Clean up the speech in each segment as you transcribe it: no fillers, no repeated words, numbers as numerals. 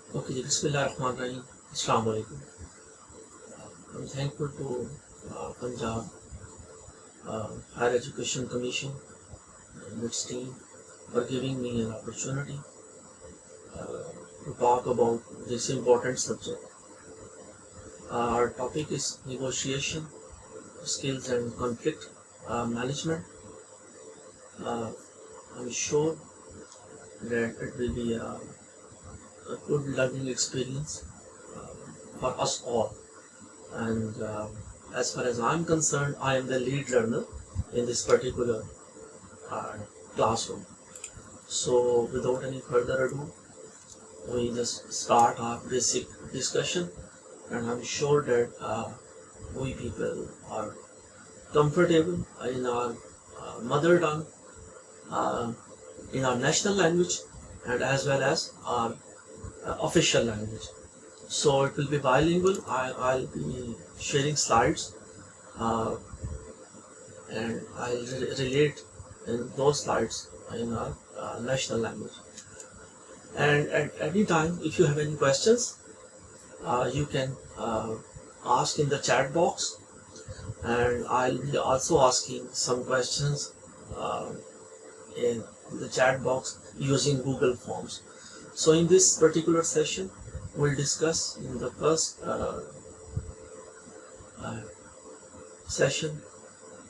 Okay, Bismillahirrahmanirrahim. Assalamu alaikum. I'm thankful to Punjab Higher Education Commission and its team for giving me an opportunity to talk about this important subject. Our topic is negotiation skills and conflict management. I'm sure that it will be a good learning experience for us all. And as far as I'm concerned, I am the lead learner in this particular classroom. So without any further ado, we just start our basic discussion, and I'm sure that we people are comfortable in our mother tongue, in our national language, and as well as our official language. So it will be bilingual. I'll be sharing slides and I'll relate in those slides in our national language. And at any time, if you have any questions, you can ask in the chat box, and I'll be also asking some questions in the chat box using Google Forms. So in this particular session, we'll discuss in the first session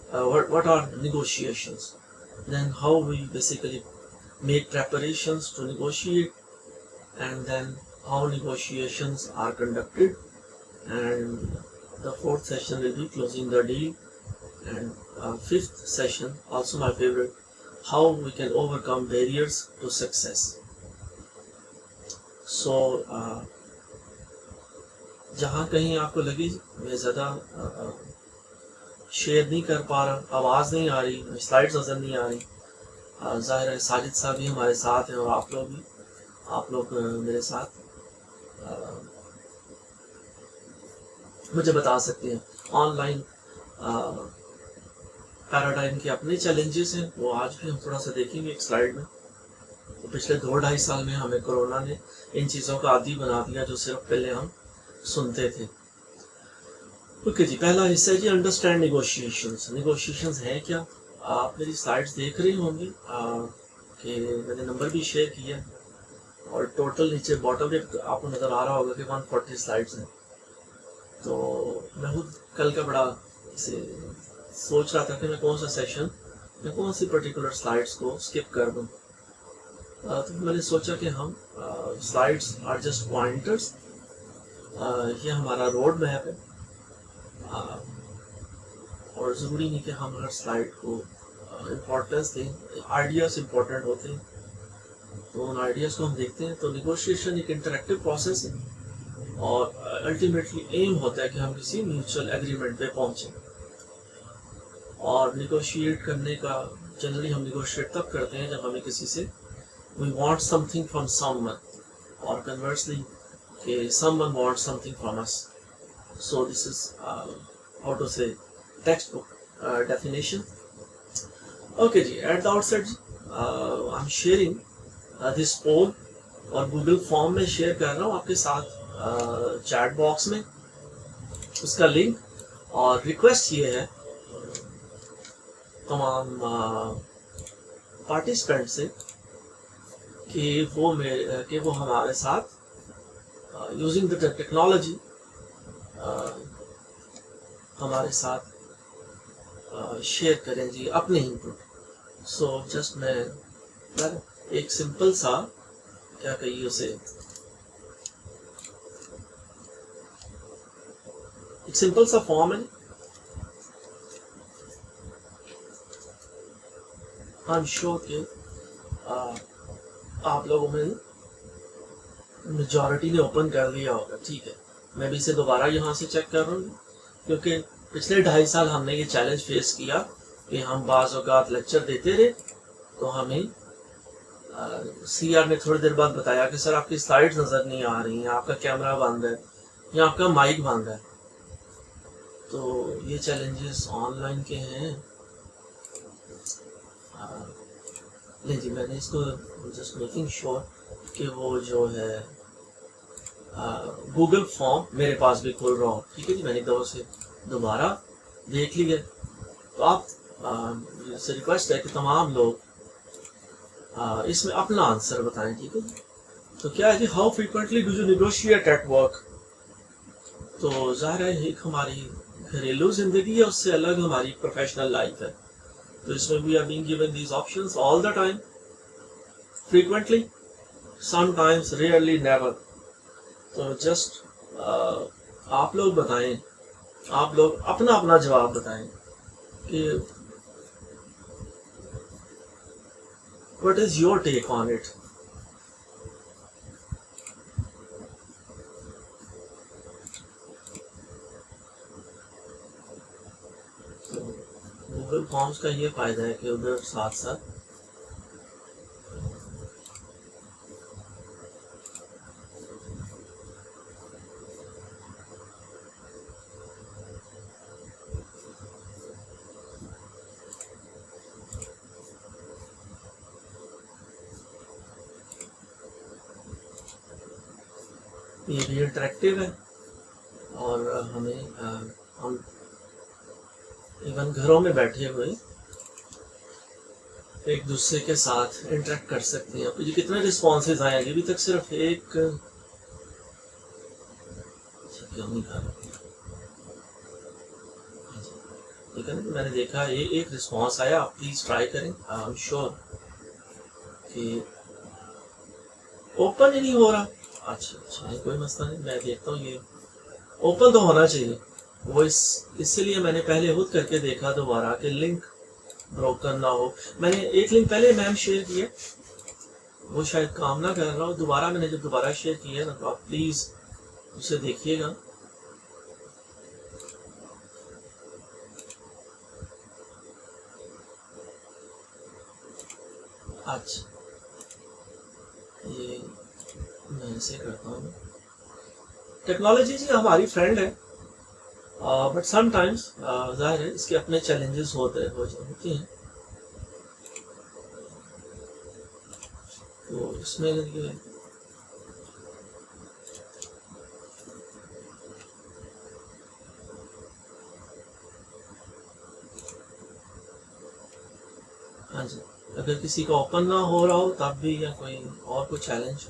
what are negotiations, then how we basically make preparations to negotiate, and then how negotiations are conducted, and the fourth session will be closing the deal, and fifth session, also my favorite, how we can overcome barriers to success. So जहाँ कहीं आपको लगे मैं ज़्यादा share नहीं कर पा रहा, आवाज़ नहीं आ रही, स्लाइड्स नज़र नहीं आ रही, ज़ाहिर है साजिद साहब भी हमारे साथ हैं और आप लोग मेरे साथ मुझे बता सकते हैं। ऑनलाइन पैराडाइम के अपने चैलेंजेस हैं, वो आज भी हम थोड़ा सा देखेंगे एक स्लाइड में। तो पिछले 2-2.5 साल में हमें कोरोना ने इन चीज़ों का आदी बना दिया जो सिर्फ पहले हम सुनते थे। ओके जी, पहला हिस्सा है जी अंडरस्टैंड नेगोशिएशंस। नेगोशिएशंस हैं क्या? आप मेरी स्लाइड्स देख रहे होंगे कि मैंने नंबर भी शेयर किया, और टोटल नीचे बॉटम पे आपको नज़र आ रहा होगा कि 140 स्लाइड्स हैं। तो मैं खुद कल का बड़ा इसे सोच रहा था कि मैं कौन सा सेशन या कौन सी पर्टिकुलर स्लाइड्स को स्किप कर दूँ। तो मैंने सोचा कि हम स्लाइड्स आर जस्ट पॉइंटर्स, ये हमारा रोड मैप है, और ज़रूरी नहीं कि हम हर स्लाइड को इम्पोर्टेंस दें। आइडियाज़ इम्पोर्टेंट होते हैं, तो उन आइडियाज़ को हम देखते हैं। तो नेगोशिएशन एक इंटरेक्टिव प्रोसेस है, और अल्टीमेटली एम होता है कि हम किसी म्यूचुअल एग्रीमेंट पे पहुँचें। और निगोशिएट करने का जनरली हम निगोशिएट तब करते हैं जब हमें किसी से we want something from someone, or conversely someone wants something from us. So this is how to say textbook definition. Okay ji, at the outset I'm sharing this poll, और Google Form में share कर रहा हूँ आपके साथ chat box में उसका link. और रिक्वेस्ट ये है तमाम पार्टिसिपेंट से कि वो हमारे साथ यूजिंग द टेक्नोलॉजी हमारे साथ शेयर करें जी अपने इनपुट। सो जस्ट मैं एक सिंपल सा क्या कहिए उसे, एक सिंपल सा फॉर्म है। आई एम श्योर कि आप लोगों में मेजॉरिटी ने ओपन कर लिया होगा। ठीक है, मैं भी इसे दोबारा यहाँ से चेक कर रहा हूँ, क्योंकि पिछले 2.5 साल हमने ये चैलेंज फेस किया कि हम बाज़ औक़ात लेक्चर देते रहे, तो हमें सीआर ने थोड़ी देर बाद बताया कि सर आपकी स्लाइड्स नज़र नहीं आ रही हैं, आपका कैमरा बंद है या आपका माइक बंद है। तो ये चैलेंजेस ऑनलाइन के हैं। नहीं जी, मैंने इसको जस्ट मेकिंग श्योर कि वो जो है गूगल फॉर्म मेरे पास भी खुल रहा हो, ठीक है जी, मैंने तो उसे दोबारा देख लिया। तो आप से रिक्वेस्ट है कि तमाम लोग इसमें अपना आंसर बताएं, ठीक है। तो क्या है जी, how frequently do you negotiate at work. तो ज़ाहिर है एक हमारी घरेलू जिंदगी है, उससे अलग हमारी प्रोफेशनल लाइफ है। तो इसमें we are being given these options all the time, frequently, sometimes, rarely, never. तो जस्ट आप लोग बताएं, आप लोग अपना अपना जवाब बताएं कि what is your take on it. Google forms का ये फायदा है कि उधर साथ साथ ये भी इंटरेक्टिव है और हमें हम इवन घरों में बैठे हुए एक दूसरे के साथ इंटरेक्ट कर सकते हैं। आपको ये कितने रिस्पॉन्सेज आए हैं, अभी तक सिर्फ एक क्यों नहीं खा रहा, ठीक है ना, मैंने देखा ये एक रिस्पॉन्स आया। आप प्लीज ट्राई करें, आई एम श्योर कि ओपन ही नहीं हो रहा। अच्छा कोई मसला नहीं, मैं देखता हूँ, ये ओपन तो होना चाहिए। वो इसलिए मैंने पहले खुद करके देखा दोबारा कि लिंक ब्रोकन ना हो। मैंने एक लिंक पहले मैम शेयर किया, वो शायद काम ना कर रहा हो। दोबारा मैंने जब दोबारा शेयर किया ना, तो आप प्लीज उसे देखिएगा। अच्छा ये मैं ऐसे करता हूँ। टेक्नोलॉजी जी हमारी फ्रेंड है, बट समटाइम्स ज़ाहिर है इसके अपने चैलेंजेस होते हैं। तो इसमें हाँ जी, अगर किसी का ओपन ना हो रहा हो तब भी, या कोई और कोई चैलेंज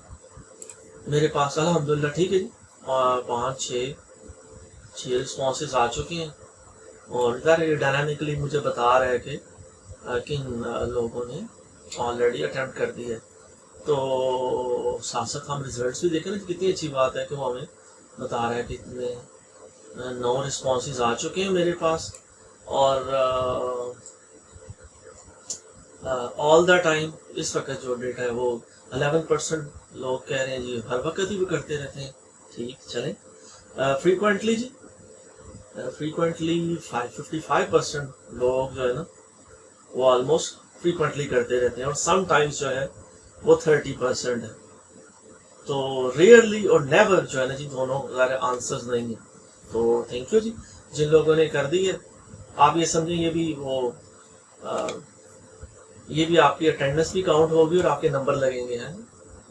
मेरे पास अल्हम्दुलिल्लाह ठीक है जी, और 5-6 रिस्पॉन्सेज आ चुके हैं। और इधर ये डायनामिकली मुझे बता रहा है कि किन लोगों ने ऑलरेडी अटेम्प्ट कर दी है। तो साथ साथ हम रिजल्ट्स भी देखें ना, कितनी अच्छी बात है कि वो हमें बता रहा है कि इतने 9 रिस्पॉन्सेज आ चुके हैं मेरे पास। और ऑल द टाइम इस वक्त जो डेटा है वो 11% लोग कह रहे हैं जी हर वक्त ही भी करते रहते हैं। ठीक चलें। फ्रीक्वेंटली जी, फ्रीक्वेंटली 55% लोग जो है ना वो ऑलमोस्ट फ्रीक्वेंटली करते रहते हैं, और सम टाइम्स जो है वो 30% है। तो रेयरली और नेवर जो है ना जी, दोनों ज़्यादा आंसर्स नहीं है। तो थैंक यू जी जिन लोगों ने कर दी है। आप ये समझें ये भी वो ये भी आपकी अटेंडेंस भी काउंट होगी और आपके नंबर लगेंगे हैं,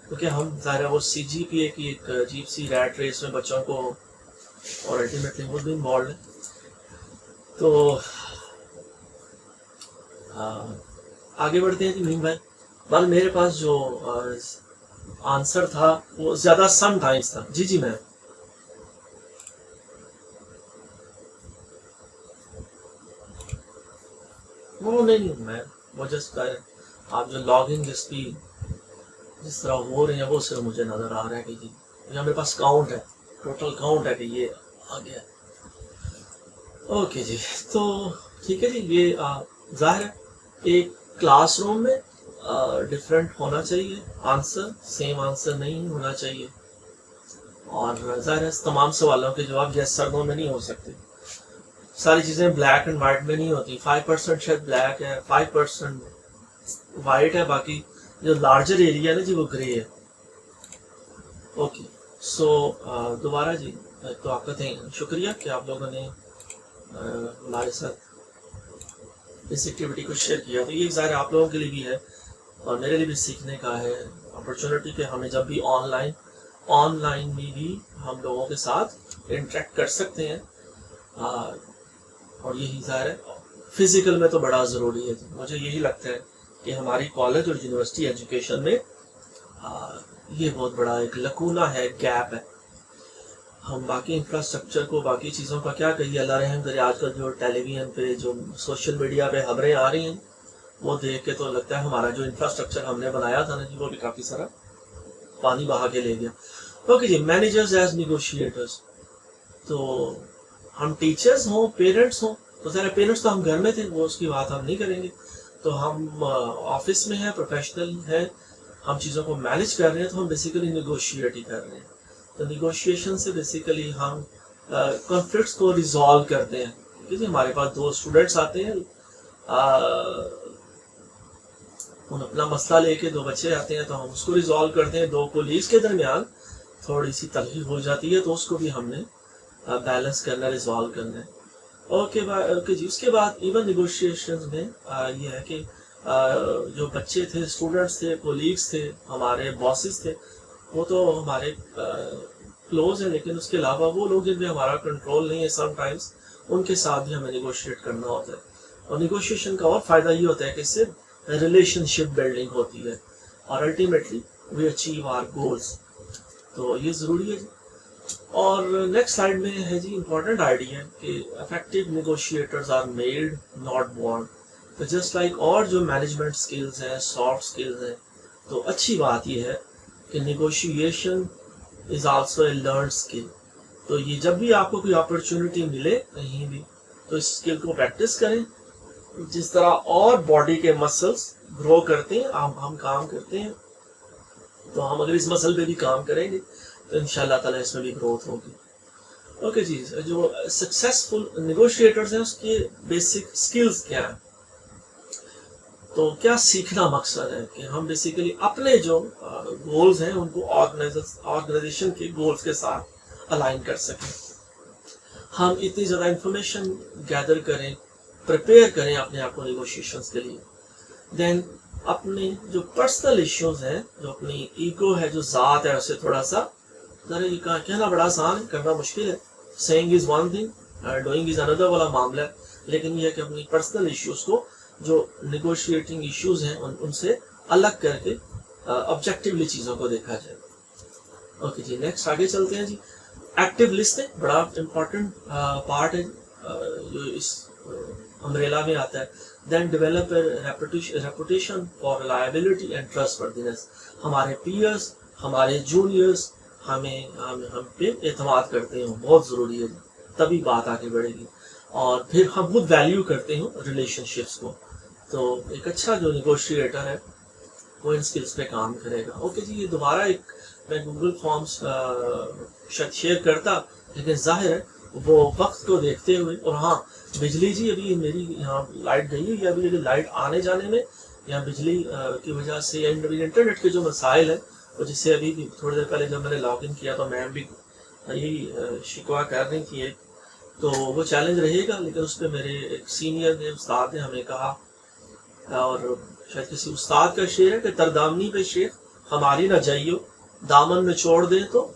क्योंकि हम ज़ाहिर है वो CGPA की एक अजीब सी रैट रेस में बच्चों को, और अल्टीमेटली वो भी इन्वॉल्व है। तो आगे बढ़ते हैं जी मीम भाई। बल मेरे पास जो आंसर था वो ज़्यादा सम टाइम्स था। जी जी मैम। वो नहीं मैम, वो जस्ट आप जो लॉग इन जिस तरह हो रहे हैं वो सिर्फ मुझे नज़र आ रहा है कि जी यहाँ मेरे पास काउंट है, टोटल काउंट है कि ये आ गया। ओके जी, तो ठीक है जी। ये ज़ाहिर है एक क्लासरूम में डिफरेंट होना चाहिए आंसर, सेम आंसर नहीं होना चाहिए। और ज़ाहिर है तमाम सवालों के जवाब यस सर नो में नहीं हो सकते। सारी चीज़ें ब्लैक एंड वाइट में नहीं होती। 5% शायद ब्लैक है, 5% वाइट है, बाकी जो लार्जर एरिया है ना जी वो ग्रे है। ओके सो दोबारा जी तो आपका शुक्रिया कि आप लोगों ने हमारे साथ इस एक्टिविटी को शेयर किया। तो ये ज़ाहिर आप लोगों के लिए भी है और मेरे लिए भी सीखने का है अपॉर्चुनिटी कि हमें जब भी ऑनलाइन آن لائن میں بھی ہم لوگوں کے ساتھ انٹریکٹ کر سکتے ہیں، اور یہی ظاہر ہے فزیکل میں تو بڑا ضروری ہے. مجھے یہی لگتا ہے کہ ہماری کالج اور یونیورسٹی ایجوکیشن میں یہ بہت بڑا ایک لکونہ ہے، گیپ ہے. ہم باقی انفراسٹرکچر کو، باقی چیزوں کا کیا کہیے، اللہ رحم کرے. آج کل جو ٹیلی ویژن پہ، جو سوشل میڈیا پہ خبریں آ رہی ہیں، وہ دیکھ کے تو لگتا ہے ہمارا جو انفراسٹرکچر ہم نے بنایا تھا نا جی، وہ بھی کافی سارا پانی بہا کے لے گیا. اوکے جی، مینیجرز ایز نیگوشیٹرز. تو ہم ٹیچرز ہوں، پیرنٹس ہوں، تو ذرا پیرنٹس تو ہم گھر میں تھے، وہ اس کی بات ہم نہیں کریں گے. تو ہم آفس میں ہیں، پروفیشنل ہیں، ہم چیزوں کو مینیج کر رہے ہیں، تو ہم بیسیکلی نیگوشیٹ ہی کر رہے ہیں. تو نیگوشیشن سے بیسیکلی ہم کنفلکٹس کو ریزالو کرتے ہیں. ٹھیک ہے، ہمارے پاس 2 اسٹوڈنٹس آتے ہیں، ان اپنا مسئلہ لے کے، 2 بچے آتے ہیں، تو ہم اس کو ریزالو کرتے ہیں. 2 کولیگز کے درمیان تھوڑی سی تلخی ہو جاتی ہے، تو اس کو بھی ہم نے بیلنس کرنا، ریزالو کرنا ہے. اوکے جی. اس کے بعد ایون نیگوشیشنز میں یہ ہے کہ جو بچے تھے، اسٹوڈنٹس تھے، کولیگز تھے، ہمارے باسز تھے، وہ تو ہمارے کلوز ہیں، لیکن اس کے علاوہ وہ لوگ جن پہ ہمارا کنٹرول نہیں ہے، سم ٹائمس ان کے ساتھ بھی ہمیں نیگوشیٹ کرنا ہوتا ہے. اور نیگوشیشن کا اور فائدہ یہ ہوتا ہے کہ اس سے ریلیشن شپ بلڈنگ ہوتی ہے، اور ultimately we achieve our goals. تو یہ ضروری ہے. اور نیکسٹ سلائڈ میں ہے جی امپورٹنٹ آئیڈیا کہ effective negotiators are made not born. تو جسٹ لائک اور جو مینجمنٹ اسکلز ہیں، سافٹ اسکلز ہیں، تو اچھی بات یہ ہے کہ negotiation is also a learned skill. تو یہ جب بھی آپ کو کوئی اپرچونٹی ملے کہیں بھی، تو اس اسکل کو پریکٹس کریں. جس طرح اور باڈی کے مسلس گرو کرتے ہیں، ہم کام کرتے ہیں، تو ہم اگر اس مسل پہ بھی کام کریں گے تو انشاءاللہ تعالیٰ اس میں بھی گروتھ ہوگی. اوکے جی. جو سکسیسفل نیگوشیٹرز ہیں، اس کے بیسک اسکلز کیا ہیں؟ تو کیا سیکھنا مقصد ہے کہ ہم بیسیکلی اپنے جو گولز ہیں ان کو آرگنائزیشن کے گولز کے ساتھ الائن کر سکیں. ہم اتنی زیادہ انفارمیشن گیدر کریں، پریپیئر کریں اپنے آپ کو نیگوشیشنز کے لیے. دین اپنے جو پرسنل ایشوز ہیں، جو اپنی ایگو ہے، جو ذات ہے، اسے تھوڑا سا ذرا یہ کہنا بڑا آسان ہے، کرنا مشکل ہے. Seeing is one thing, doing is اندر والا معاملہ ہے. لیکن یہ ہے کہ اپنی پرسنل ایشوز کو، جو نیگوشیٹنگ ایشوز ہیں، ان سے الگ کر کے آبجیکٹیولی چیزوں کو دیکھا جائے. اوکے جی. نیکسٹ آگے چلتے ہیں جی. ایکٹیو لسننگ بڑا امپورٹنٹ پارٹ ہے جو اس امبریلا میں آتا ہے. Then develop reputation for reliability and trustworthiness. ہمارے پیئرس، ہمارے جونیئرس ہم پہ اعتماد کرتے ہیں، بہت ضروری ہے، تبھی بات آگے بڑھے گی. اور پھر ہم خود ویلیو کرتے ہوں ریلیشن شپس کو. تو ایک اچھا جو نیگوشیٹر ہے وہ ان اسکلس پہ کام کرے گا. اوکے جی. یہ دوبارہ ایک میں گوگل فارمس شاید شیئر کرتا، لیکن ظاہر ہے وہ وقت کو دیکھتے ہوئے. اور ہاں، بجلی جی ابھی میری یہاں لائٹ گئی ہوئی ہے، ابھی لائٹ آنے جانے میں یا بجلی کی وجہ سے یا انٹرنیٹ کے جو مسائل ہیں، اور جس سے ابھی بھی تھوڑی دیر پہلے جب میں نے لاگ ان کیا تو میم بھی یہی شکوا کر رہی تھی ایک، تو وہ چیلنج رہے گا. لیکن اس پہ میرے ایک سینئر نے، استاد نے ہمیں کہا، اور شاید کسی استاد کا شعر ہے کہ تردامنی پہ شیخ ہماری نہ جائیو، دامن میں چھوڑ دیں تو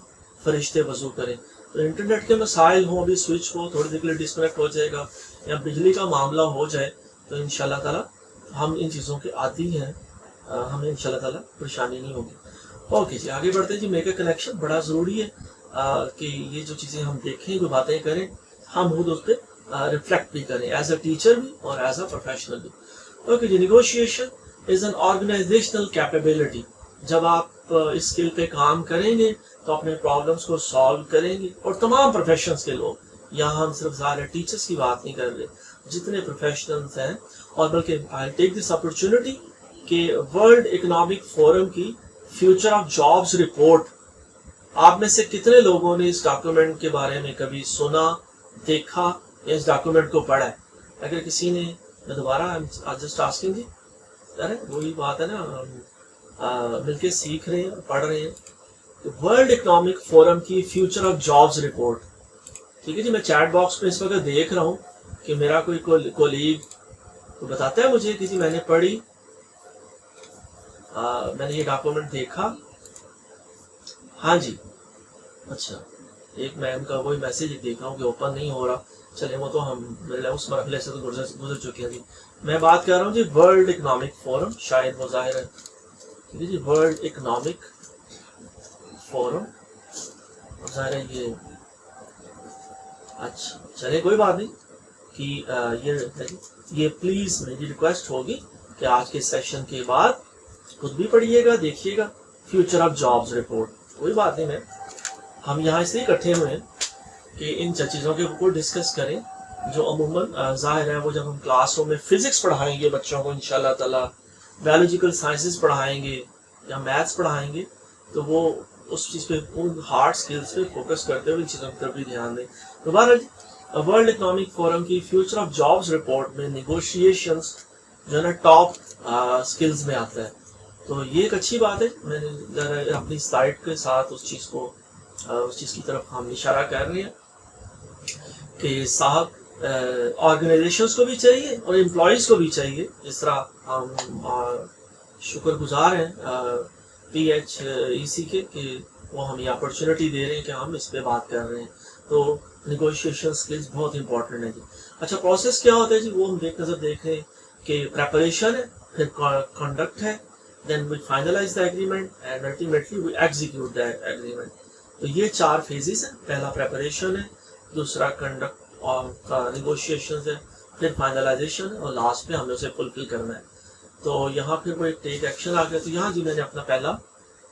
فرشتے وضو کریں. تو انٹرنیٹ کے مسائل ہوں، ابھی سوئچ ہو تھوڑی دیر کے لیے ڈسکنیکٹ ہو جائے گا، یا بجلی کا معاملہ ہو جائے، تو انشاءاللہ تعالیٰ ہم ان چیزوں کے عادی ہیں، ہمیں انشاءاللہ تعالیٰ پریشانی نہیں ہوگی. اوکے جی. آگے بڑھتے ہیں جی. میک اے کنیکشن بڑا ضروری ہے کہ یہ جو چیزیں ہم دیکھیں، جو باتیں کریں، ہم خود اس پہ ریفلیکٹ بھی کریں، ایز اے ٹیچر بھی اور ایز اے پروفیشنل بھی. اوکے جی. Negotiation is an organisational capability. جب آپ اس اسکل پہ کام کریں گے تو اپنے پرابلمس کو سالو کریں گے. اور تمام پروفیشنز کے لوگ، یہاں ہم صرف ظاہر ٹیچرس کی بات نہیں کر رہے، جتنے پروفیشنلز ہیں. اور بلکہ آئی ٹیک دس اپرچونٹی کہ ورلڈ اکنامک فورم کی فیوچر آف جابس رپورٹ، آپ میں سے کتنے لوگوں نے اس ڈاکیومنٹ کے بارے میں کبھی سنا، دیکھا یا اس ڈاکیومنٹ کو پڑھا ہے؟ اگر کسی نے، میں دوبارہ جسٹ آسکنگ جی، ارے وہی بات ہے نا، مل کے سیکھ رہے ہیں، پڑھ رہے ہیں. ورلڈ اکنامک فورم کی فیوچر آف جابس رپورٹ. ٹھیک ہے جی. میں چیٹ باکس پہ اس وقت دیکھ رہا ہوں کہ میرا کوئی کولیگ بتاتا ہے مجھے کہ جی میں نے پڑھی، میں نے یہ ڈاکومنٹ دیکھا. ہاں جی. अच्छा, एक मैं उनका वही मैसेज देख रहा हूँ कि ओपन नहीं हो रहा। चले वो तो हम उस मरहले से तो गुजर चुके हैं जी। मैं बात कर रहा हूँ जी वर्ल्ड इकोनॉमिक फोरम, शायद वो जाहिर है, ठीक है जी, वर्ल्ड इकोनॉमिक फोरम जाहिर है ये। अच्छा चले कोई बात नहीं कि ये प्लीज मेरी रिक्वेस्ट होगी कि आज के सेशन के बाद खुद भी पढ़िएगा, देखिएगा फ्यूचर ऑफ जॉब्स रिपोर्ट। कोई बात नहीं, मैं हम यहाँ इसलिए इकट्ठे हुए हैं कि इन चीज़ों के ऊपर डिस्कस करें जो अमूमन जाहिर है वो जब हम क्लासरूम में फिजिक्स पढ़ाएंगे बच्चों को इंशाल्लाह ताला, बायोलॉजिकल साइंसेस पढ़ाएंगे या मैथ्स पढ़ाएंगे, तो वो उस चीज़ पे उन हार्ड स्किल्स पे फोकस करते हुए इन चीज़ों की तरफ भी ध्यान दें। तो बहरहाल वर्ल्ड इकोनॉमिक फोरम की फ्यूचर ऑफ जॉब्स रिपोर्ट में निगोशिएशंस जो है ना टॉप स्किल्स में आता है। तो ये एक अच्छी बात है। मैंने अपनी स्लाइड के साथ उस चीज़ की तरफ हम इशारा कर रहे हैं कि साहब ऑर्गेनाइजेशंस को भी चाहिए और एम्प्लॉयज़ को भी चाहिए। जिस तरह हम शुक्रगुजार हैं PHEC के कि वो हमें अपॉर्चुनिटी दे रहे हैं कि हम इस पे बात कर रहे हैं। तो निगोशिएशन स्किल्स बहुत इंपॉर्टेंट है जी। अच्छा प्रोसेस क्या होता है जी, वो हम एक नज़र देख रहे हैं कि प्रेपरेशन है, फिर कंडक्ट है, then we finalise the agreement and ultimately we execute the agreement. तो ये 4 फेजेस हैं। पहला प्रेपरेशन है, दूसरा कंडक्ट और निगोशिएशन है, फिर फाइनलाइजेशन है और लास्ट में हमें उसे फुलफिल करना है। तो यहाँ फिर वो एक टेक एक्शन आ गया। तो यहाँ जी मैंने अपना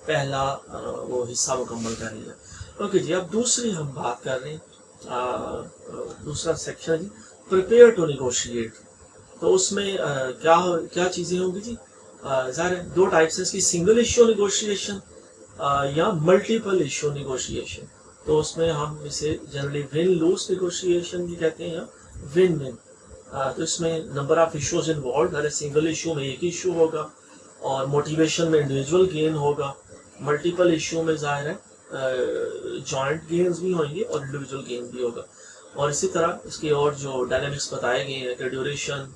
पहला वो हिस्सा मुकम्मल कर लिया। ओके जी, अब दूसरी हम बात कर रहे हैं दूसरा सेक्शन जी प्रिपेयर टू निगोशिएट। तो उसमें क्या चीज़ें होंगी जी, ज़ाहिर है 2 टाइप्स हैं इसकी, सिंगल इश्यू निगोशिएशन या मल्टीपल इश्यू निगोशिएशन। तो उसमें हम इसे जनरली विन लूज निगोशिएशन भी कहते हैं या विन विन। तो इसमें नंबर ऑफ इश्यूज इन्वॉल्व, अरे सिंगल इशू में एक इशू होगा और मोटिवेशन में इंडिविजुअल गेन होगा। मल्टीपल इशू में जाहिर है जॉइंट गेन्स भी होंगे और इंडिविजुअल गेन भी होगा। और इसी तरह इसके और जो डायनामिक्स बताए गए हैं कि ड्यूरेशन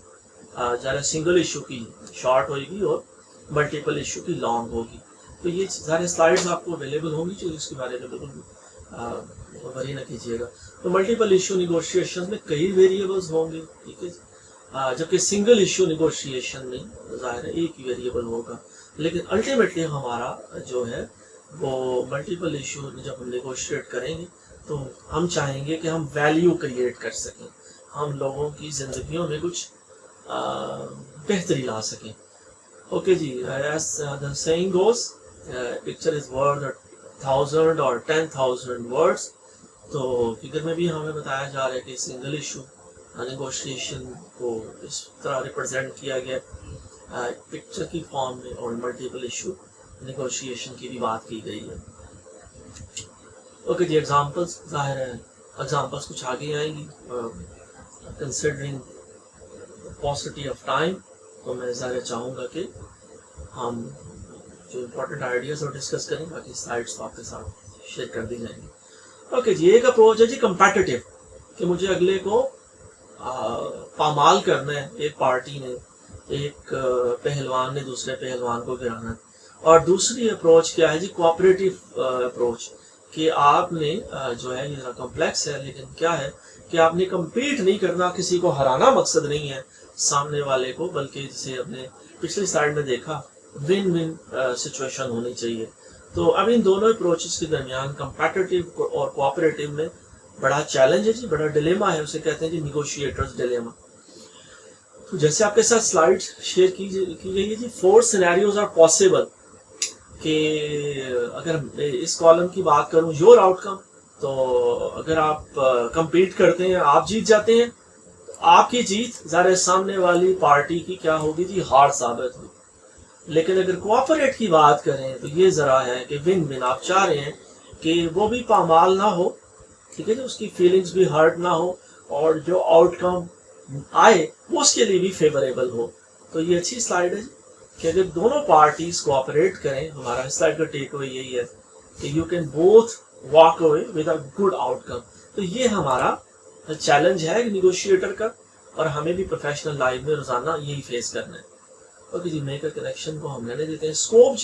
ज़्यादा सिंगल इशू की शॉर्ट होगी और मल्टीपल इशू की लॉन्ग होगी। तो ये सारे स्लाइड्स आपको अवेलेबल होंगी, जो इसके बारे में बिल्कुल वरी ना कीजिएगा। तो मल्टीपल इशू निगोशिएशन में कई वेरिएबल्स होंगे, ठीक है, जबकि सिंगल इशू निगोशिएशन में ज़ाहिर है एक ही वेरिएबल होगा। लेकिन अल्टीमेटली हमारा जो है वो मल्टीपल इशू जब हम निगोशिएट करेंगे तो हम चाहेंगे कि हम वैल्यू क्रिएट कर सकें, हम लोगों की ज़िंदगियों में कुछ बेहतरी ला सकें। ओके जी, as the saying goes picture is worth 1000 और 10,000 वर्ड्स। तो फिगर में भी हमें बताया जा रहा है कि सिंगल इशू नेगोशिएशन को इस तरह रिप्रेजेंट किया गया पिक्चर की फॉर्म में, और मल्टीपल इशू नेगोशिएशन की भी बात की गई है। ओके जी, एग्जांपल्स जाहिर है एग्जांपल्स कुछ आगे आएंगी। कंसिडरिंग पॉसिबिलिटी ऑफ टाइम, तो मैं ज़ाहिर चाहूँगा कि हम जो इम्पोर्टेंट आइडियाज़ और डिस्कस करें, बाकी स्लाइड्स तो आपके साथ शेयर कर दी जाएंगी। ओके जी, एक अप्रोच है जी कंपेटिटिव, कि मुझे अगले को पामाल करना है। एक पार्टी ने, एक पहलवान ने दूसरे पहलवान को गिराना है। और दूसरी अप्रोच क्या है जी, कोऑपरेटिव अप्रोच, कि आपने जो है ये कॉम्प्लेक्स है, लेकिन क्या है कि आपने कम्पीट नहीं करना, किसी को हराना मकसद नहीं है सामने वाले को, बल्कि जिसे अपने पिछली स्लाइड में देखा विन विन सिचुएशन होनी चाहिए। तो अब इन दोनों अप्रोचेस के दरमियान कंपेटिटिव और कोऑपरेटिव में बड़ा चैलेंज है जी, बड़ा डिलेमा है, उसे कहते हैं जी निगोशिएटर्स डिलेमा। तो जैसे आपके साथ स्लाइड शेयर की गई है जी, 4 सिनेरियोज आर पॉसिबल, कि अगर इस कॉलम की बात करूं योर आउटकम, तो अगर आप कंपीट करते हैं, आप जीत जाते हैं, तो आपकी जीत ज़ाहिर सामने वाली पार्टी की क्या होगी जी, हार साबित होगी। लेकिन अगर कोऑपरेट की बात करें तो ये ज़रा है कि विन विन, आप चाह रहे हैं कि वो भी पामाल ना हो, ठीक है जी, उसकी फीलिंग्स भी हर्ट ना हो, और जो आउटकम आए वो उसके लिए भी फेवरेबल हो। तो ये अच्छी स्लाइड है कि अगर दोनों पार्टीज कोऑपरेट करें, हमारा स्लाइड का टेक अवे यही है कि you can both walk away with a good outcome. तो ये हमारा चैलेंज है निगोशिएटर का, और हमें भी प्रोफेशनल लाइफ में रोजाना यही फेस करना है। ओके जी, मेकर कनेक्शन को हम लेने देते हैं। Scope,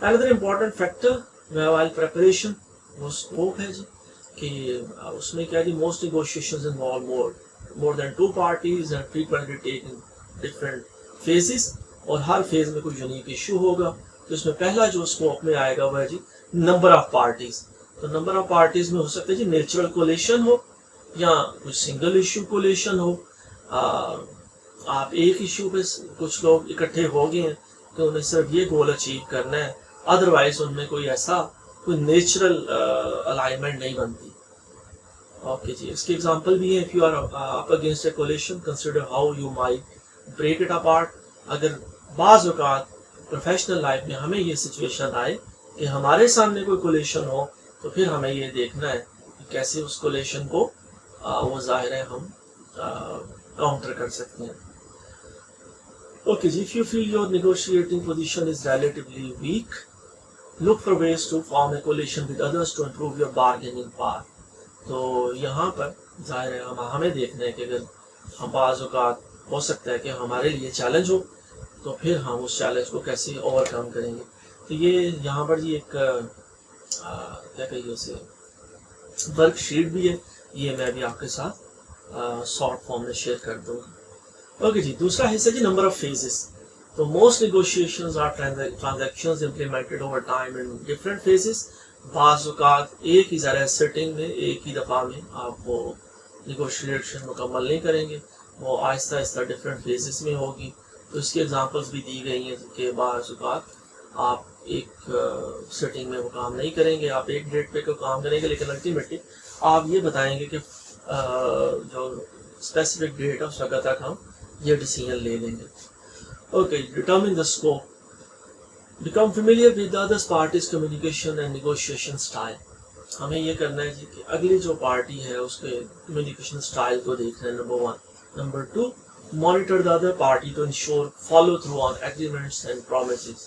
another important factor while preparation, وہ اسکوپ ہے جی کہ اس میں کیا جی most negotiations involve more than 2 parties and frequently taken different phases, اور ہر فیز میں کوئی یونیک ایشو ہوگا. تو اس میں پہلا جو اسکوپ میں آئے گا وہ ہے جی نمبر آف پارٹیز. تو نمبر آف پارٹیز میں ہو سکتا ہے جی نیچرل کولیشن ہو یا کوئی سنگل ایشو کولیشن ہو. آپ ایک ایشو پہ کچھ لوگ اکٹھے ہو گئے ہیں کہ انہیں صرف یہ گول اچیو کرنا ہے, ادروائز ان میں کوئی ایسا کوئی نیچرل الائنمنٹ نہیں بنتی. اوکے جی, اس کی ایگزامپل بھی ہے. If you are up against a coalition consider how you might break it apart. اگر بعض اوقات پروفیشنل لائف میں ہمیں یہ سچویشن آئے کہ ہمارے سامنے کوئی کولیشن ہو, تو پھر ہمیں یہ دیکھنا ہے کہ کیسے اس کولیشن کو وہ ظاہر ہے ہم کاؤنٹر کر سکتے ہیں. اوکے جی, if you feel your negotiating position is relatively weak, look for ways to form a coalition with others to improve your bargaining power. تو یہاں پر ظاہر ہے ہمیں دیکھنا ہے کہ اگر ہم بعض اوقات ہو سکتا ہے کہ ہمارے لیے چیلنج ہو, تو پھر ہم اس چیلنج کو کیسے اوور کم کریں گے. تو یہ یہاں پر جی ایک کیا کہیے اسے ورک شیٹ بھی ہے, یہ میں بھی آپ کے ساتھ شارٹ فارم میں شیئر کر دوں گا. اوکے جی, دوسرا حصہ جی نمبر آف فیزز. تو most negotiations are transactions implemented over time in different phases. بعض اوقات ایک ہی ذرا سیٹنگ میں ایک ہی دفعہ میں آپ وہ نیگوشیشن مکمل نہیں کریں گے, وہ آہستہ آہستہ ڈفرینٹ فیزز میں ہوگی. تو اس کی ایگزامپلس بھی دی گئی ہیں کہ بعض اوقات آپ ایک سیٹنگ میں وہ کام نہیں کریں گے, آپ ایک ڈیٹ پہ کوئی کام کریں گے, لیکن الٹیمیٹلی آپ یہ بتائیں گے کہ جو اسپیسیفک ڈیٹ ہے اس وقت تک ہم یہ ڈیسیجن لے لیں گے. Okay, determine the scope. Become familiar with the other parties' communication and negotiation style. ہمیں یہ کرنا ہے جی کہ اگلی جو پارٹی ہے اس کے کمیونیکیشن اسٹائل کو دیکھنا ہے, number 1. Number 2, monitor the other party to ensure follow through on agreements and promises.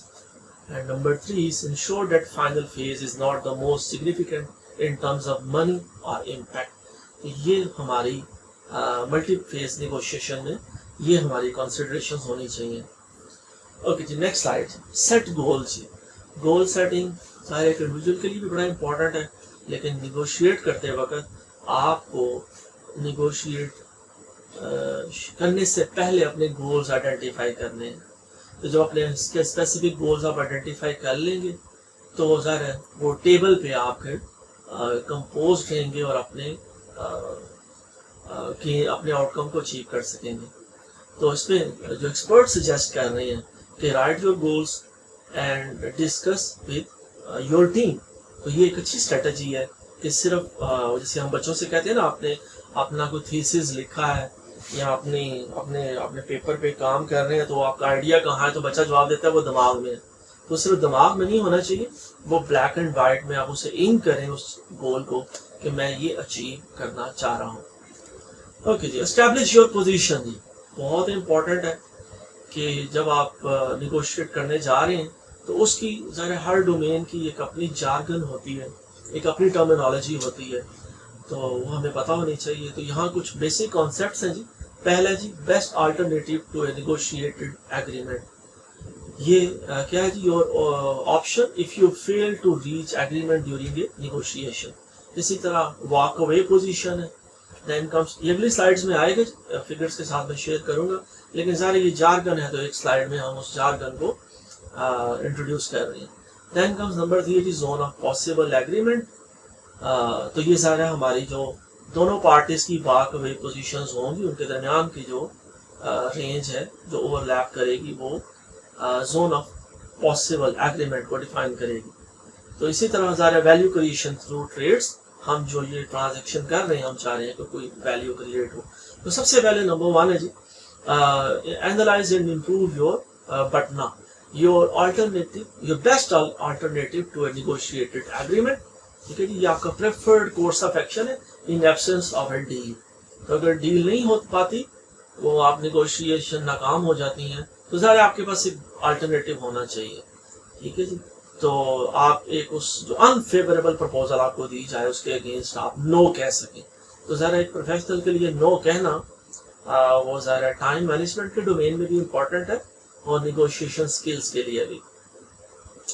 And number 3 is ensure that final phase is not the most significant in terms of money or impact. یہ ہماری multi phase negotiation میں یہ ہماری consideration ہونی چاہیے. Okay جی, next slide. Set goals. Goal setting ظاہر ایک انڈیویجول کے لیے بھی بڑا امپورٹنٹ ہے, لیکن نیگوشیٹ کرتے وقت آپ کو نیگوشیٹ کرنے سے پہلے اپنے گولز آئیڈینٹیفائی کرنے ہیں. تو جب اپنے اس کے اسپیسیفک گولز آپ آئیڈینٹیفائی کر لیں گے تو ظاہر ہے وہ ٹیبل پہ آپ پھر کمپوز رہیں گے اور اپنے آؤٹ کم کو اچیو کر سکیں گے. تو اس میں جو ایکسپرٹ سجیسٹ کر رہے ہیں کہ write your goals and discuss with your team. تو یہ ایک اچھی اسٹریٹجی ہے کہ صرف جیسے ہم بچوں سے کہتے ہیں نا, آپ نے اپنا کوئی تھیسس لکھا ہے یا اپنے پیپر پہ کام کر رہے ہیں, تو آپ کا آئیڈیا کہاں ہے, تو بچہ جواب دیتا ہے وہ دماغ میں ہے. تو صرف دماغ میں نہیں ہونا چاہیے, وہ بلیک اینڈ وائٹ میں آپ اسے انک کریں اس گول کو کہ میں یہ اچیو کرنا چاہ رہا ہوں. اوکے جی, اسٹیبلش یور پوزیشن. جی بہت امپورٹنٹ ہے کہ جب آپ نیگوشیٹ کرنے جا رہے ہیں تو اس کی ظاہر ہر ڈومین کی ایک اپنی جارگن ہوتی ہے, ایک اپنی ٹرمینالوجی ہوتی ہے, تو وہ ہمیں پتہ ہونی چاہیے. تو یہاں کچھ بیسک کانسیپٹس ہیں جی. پہلا جی, best alternative to a negotiated agreement. یہ کیا ہے جی, your option if you fail to reach agreement during a negotiation. اسی طرح واک اوے پوزیشن ہے. دین کمس, یہ اگلی سلائڈس میں آئے گا, فگرس کے ساتھ میں شیئر کروں گا, لیکن ظاہر یہ جارگن ہے تو ایک سلائڈ میں ہم اس جارگن کو انٹروڈیوس کر رہے ہیں. Then comes number 3 zone of possible agreement. تو یہ ظاہر ہے ہماری جو دونوں پارٹیز کی واک اوے پوزیشنز ہوں گی ان کے درمیان کی جو رینج ہے جو اوور لیپ کرے گی, وہ زون آف پاسبل ایگریمنٹ کو ڈیفائن کرے گی. تو اسی طرح ظاہر ویلیو کریشن تھرو ٹریڈس. ہم جو یہ ٹرانزیکشن کر رہے ہیں ہم چاہ رہے ہیں کہ کوئی ویلیو کریٹ ہو. تو سب سے پہلے نمبر 1 ہے جی, analyse and improve your BATNA, your alternative, your best alternative to a negotiated agreement. ٹھیک ہے جی, یہ آپ کا پریفرڈ کورس آف ایکشن ہے ان ایبسنس آف اے ڈیل. تو اگر ڈیل نہیں ہو پاتی, وہ آپ نیگوشیشن ناکام ہو جاتی ہیں, تو ظاہر آپ کے پاس ایک آلٹرنیٹیو ہونا چاہیے. ٹھیک ہے جی, تو آپ ایک اس جو انفیوریبل پرپوزل آپ کو دی جائے اس کے اگینسٹ آپ نو کہہ سکیں. تو ظاہر ایک پروفیشنل کے لیے نو کہنا وہ ظاہر ٹائم مینجمنٹ کے ڈومین میں بھی امپورٹنٹ ہے اور نیگوشیشن اسکلس کے لیے بھی.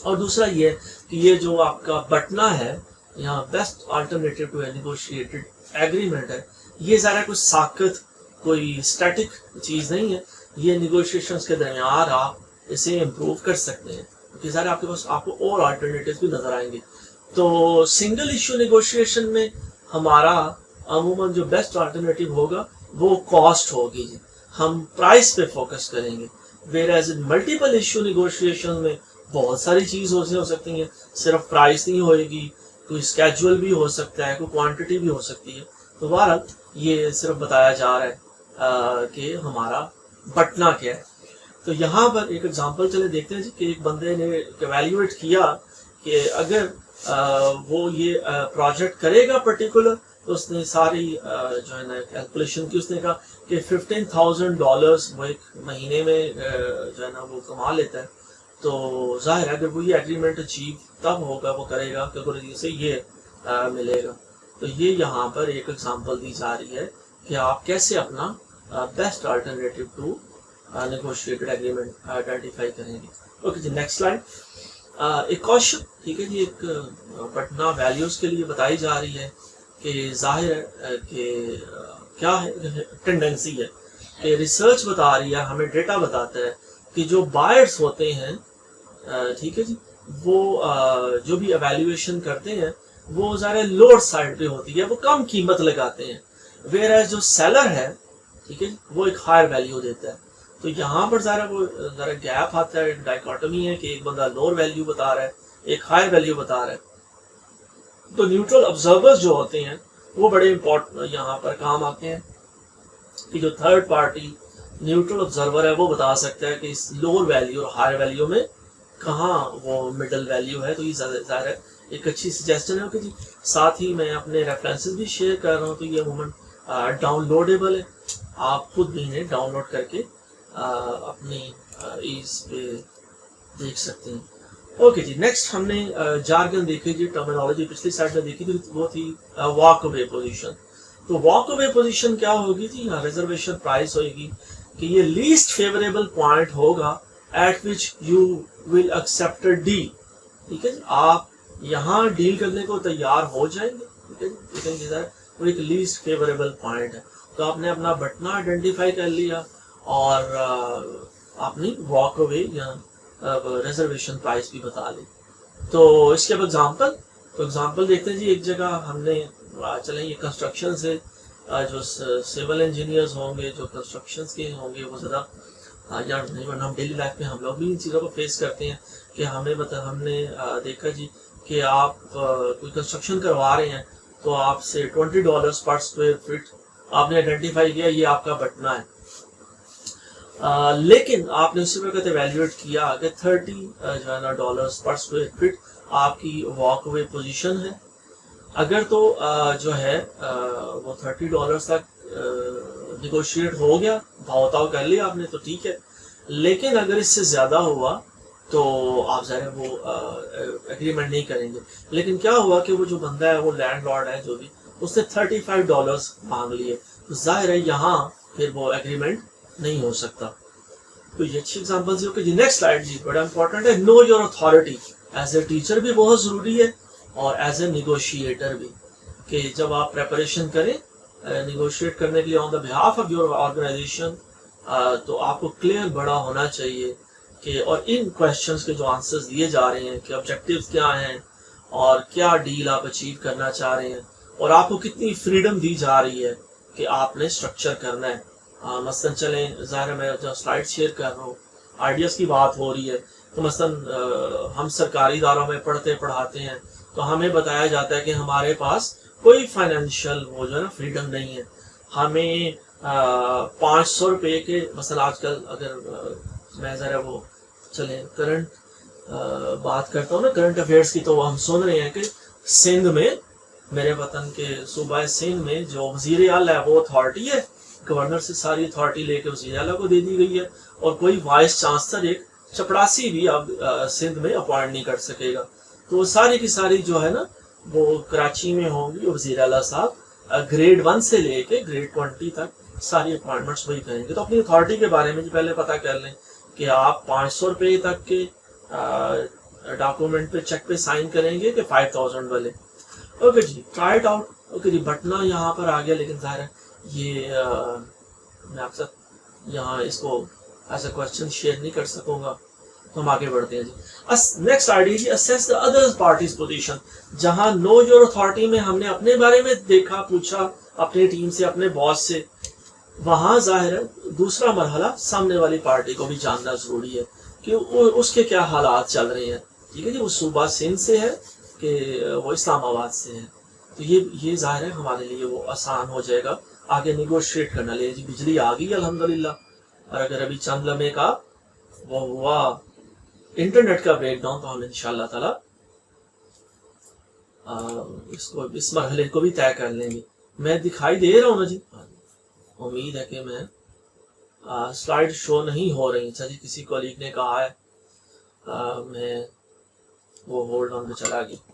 اور دوسرا یہ کہ یہ جو آپ کا بٹنا ہے यहाँ best alternative to negotiated agreement है, ये ज़रा कोई साकत कोई स्टैटिक चीज़ नहीं है, ये निगोशिएशंस के दरमियान आप इसे इम्प्रूव कर सकते हैं, क्योंकि ज़रा आपके पास आपको और अल्टरनेटिव भी नज़र आएंगे। तो सिंगल इशू नेगोशिएशन में हमारा अमूमन जो बेस्ट अल्टरनेटिव होगा वो कॉस्ट होगी जी, हम प्राइस पे फोकस करेंगे। Whereas in multiple issue negotiation में बहुत सारी चीज़ हो सकती हैं, सिर्फ प्राइस नहीं होएगी, कोई स्केजुअल भी हो सकता है, कोई क्वांटिटी भी हो सकती है। तो बहरहाल ये सिर्फ बताया जा रहा है कि हमारा बटना क्या है। तो यहाँ पर एक एग्जांपल चले देखते हैं जी कि एक बंदे ने एवेल्युएट किया कि अगर वो ये प्रोजेक्ट करेगा पर्टिकुलर, तो उसने सारी जो है ना कैलकुलेशन की, उसने कहा कि $15,000 वो एक महीने में जो है ना वो कमा लेता है। तो जाहिर है अगर वो ये एग्रीमेंट अचीव तब होगा, वो करेगा कि से ये मिलेगा। तो ये यहाँ पर एक एग्जांपल दी जा रही है कि आप कैसे अपना best alternative to negotiated agreement identify करेंगे। ओके जी, नेक्स्ट स्लाइड। एक क्वेश्चन, ठीक है जी, एक पटना वैल्यूज के लिए बताई जा रही है कि जाहिर है कि क्या है टेंडेंसी है कि रिसर्च बता रही है, हमें डेटा बताता है कि जो बायर्स होते हैं, ठीक है जी, वो जो भी एवेल्युएशन करते हैं वो ज़रा लोअर साइड पे होती है, वो कम कीमत लगाते हैं। वेयर एज जो सेलर है, ठीक है, वो एक हायर वैल्यू देता है। तो यहाँ पर ज़रा गैप आता है, एक डाइकोटमी है कि एक बंदा लोअर वैल्यू बता रहा है, एक हायर वैल्यू बता रहा है। तो न्यूट्रल ऑब्जर्वर्स जो होते हैं वो बड़े इंपॉर्टेंट यहाँ पर काम आते हैं कि जो थर्ड पार्टी न्यूट्रल ऑब्जर्वर है वो बता सकता है कि इस लोअर वैल्यू और हायर वैल्यू में कहाँ वो मिडल वैल्यू है। तो ये ज़ाहिर है एक अच्छी सजेशन है। ओके जी, साथ ही मैं अपने रेफरेंसेस भी शेयर कर रहा हूँ, तो ये अमूमन डाउनलोडेबल है, आप खुद भी इन्हें डाउनलोड करके अपनी इस पे देख सकते हैं। ओके जी, नेक्स्ट हमने जार्गन देखी जी, टर्मिनोलॉजी पिछली साइड में देखी थी, वो थी वॉक अवे पोजीशन। तो वॉक अवे पोजीशन क्या होगी जी, यहाँ रिजर्वेशन प्राइस होगी कि ये लीस्ट फेवरेबल पॉइंट होगा at which you will accept deal. ठीक है जी, आप यहाँ डील करने को तैयार हो जाएंगे। ठीक है जी, वो एक लीस्ट फेवरेबल पॉइंट है। तो आपने अपना बटना आइडेंटिफाई कर लिया और आपने वॉक अवे या रिजर्वेशन प्राइस भी बता ली। तो इसके अब एग्जाम्पल देखते हैं जी। एक जगह हमने चले ये कंस्ट्रक्शन से जो सिविल इंजीनियर्स होंगे, जो कंस्ट्रक्शन के होंगे, वो ज़्यादा यार नहीं, वरना हम डेली लाइफ में हम लोग भी इन चीज़ों को फेस करते हैं कि हमने देखा जी कि आप कोई कंस्ट्रक्शन करवा रहे हैं तो आपसे $20 पर स्क्वायर फीट आपने आइडेंटिफाई किया, ये आपका बटना है। लेकिन आपने उसी वक्त एवेल्युएट किया कि $30 पर स्क्वायर फीट आपकी वॉक अवे पोजीशन है। अगर तो जो है वो $30 तक निगोशिएट हो गया, भाव कर लिया आपने, तो ठीक है। लेकिन अगर इससे ज़्यादा हुआ तो आप ज़रा वो एग्रीमेंट नहीं करेंगे। लेकिन क्या हुआ कि वो जो बंदा है, वो लैंडलॉर्ड है जो भी, उसने $35 मांग लिए, तो जाहिर है यहाँ फिर वो एग्रीमेंट नहीं हो सकता। तो ये अच्छी एग्जांपल है। ओके जी, नेक्स्ट स्लाइड जी, बड़ा इंपॉर्टेंट है। Know your authority. As a teacher भी बहुत ज़रूरी है और एज ए निगोशिएटर भी, कि जब आप प्रेपरेशन करें निगोशिएट करने के लिए on the behalf of your organisation, तो आपको क्लियर बड़ा होना चाहिए कि और इन क्वेश्चंस के जो आंसर्स दिए जा रहे हैं कि ऑब्जेक्टिव्स क्या हैं और क्या डील आप अचीव करना चाह रहे हैं, और आपको कितनी फ्रीडम दी जा रही है कि आपने स्ट्रक्चर करना है। मसलन चलें, ज़ाहिर मैं जो स्लाइड शेयर कर रहा हूँ, आइडियाज़ की बात हो रही है, तो मसलन हम सरकारी इदारों में पढ़ाते हैं, तो हमें बताया जाता है कि हमारे पास कोई फाइनेंशियल वो जो है ना फ्रीडम नहीं है। हमें 500 रुपये के, मसलन आजकल अगर मैं ज़रा वो चले करंट बात करता हूँ ना, करंट अफेयर्स की, तो हम सुन रहे हैं कि सिंध में, मेरे वतन के सूबा सिंध में जो वज़ीर आला है वो अथॉरिटी है, गवर्नर से सारी अथॉरिटी लेके वज़ीर आला को दे दी गई है, और कोई वाइस चांसलर एक चपड़ासी भी अब सिंध में अपॉइंट नहीं कर सकेगा। तो सारी की सारी जो है ना वो कराची में होंगी, वज़ीर आला साहब ग्रेड 1 से लेके ग्रेड 20 तक सारी अपॉइंटमेंट्स वही करेंगे। तो अपनी अथॉरिटी के बारे में पहले पता कर लें कि आप 500 रुपये तक के डॉक्यूमेंट पे, चेक पे साइन करेंगे कि 5000 वाले। ओके जी, ट्राई इट आउट। ओके जी, बटना यहाँ पर आ गया, लेकिन ज़ाहिर है ये मैं आपसे यहाँ इसको एज अ क्वेश्चन शेयर नहीं कर सकूँगा, तो हम आगे बढ़ते हैं जी। नेक्स्ट आइडिया जी, assess the other parties position. जहाँ नो योर अथॉरिटी में हमने अपने बारे में देखा, पूछा अपनी टीम से, अपने बॉस से, वहाँ जाहिर है दूसरा मरहला सामने वाली पार्टी को भी जानना जरूरी है कि उसके क्या हालात चल रहे हैं। ठीक है जी, वो सूबा सिंध से है कि वो इस्लामाबाद से है, तो ये जाहिर है हमारे लिए वो आसान हो जाएगा आगे निगोशिएट करना। ले जी, बिजली आ गई अल्हम्दुलिल्लाह, और अगर अभी चंद लम्हे का वो हुआ इंटरनेट का ब्रेकडाउन, तो हम इंशाअल्लाह ताला इसको, इस मरहले को भी तय कर लेंगे। मैं दिखाई दे रहा हूँ ना जी? उम्मीद है कि मैं स्लाइड शो नहीं हो रही। अच्छा जी, किसी कॉलीग ने कहा है मैं वो होल्ड ऑन पे चला गया।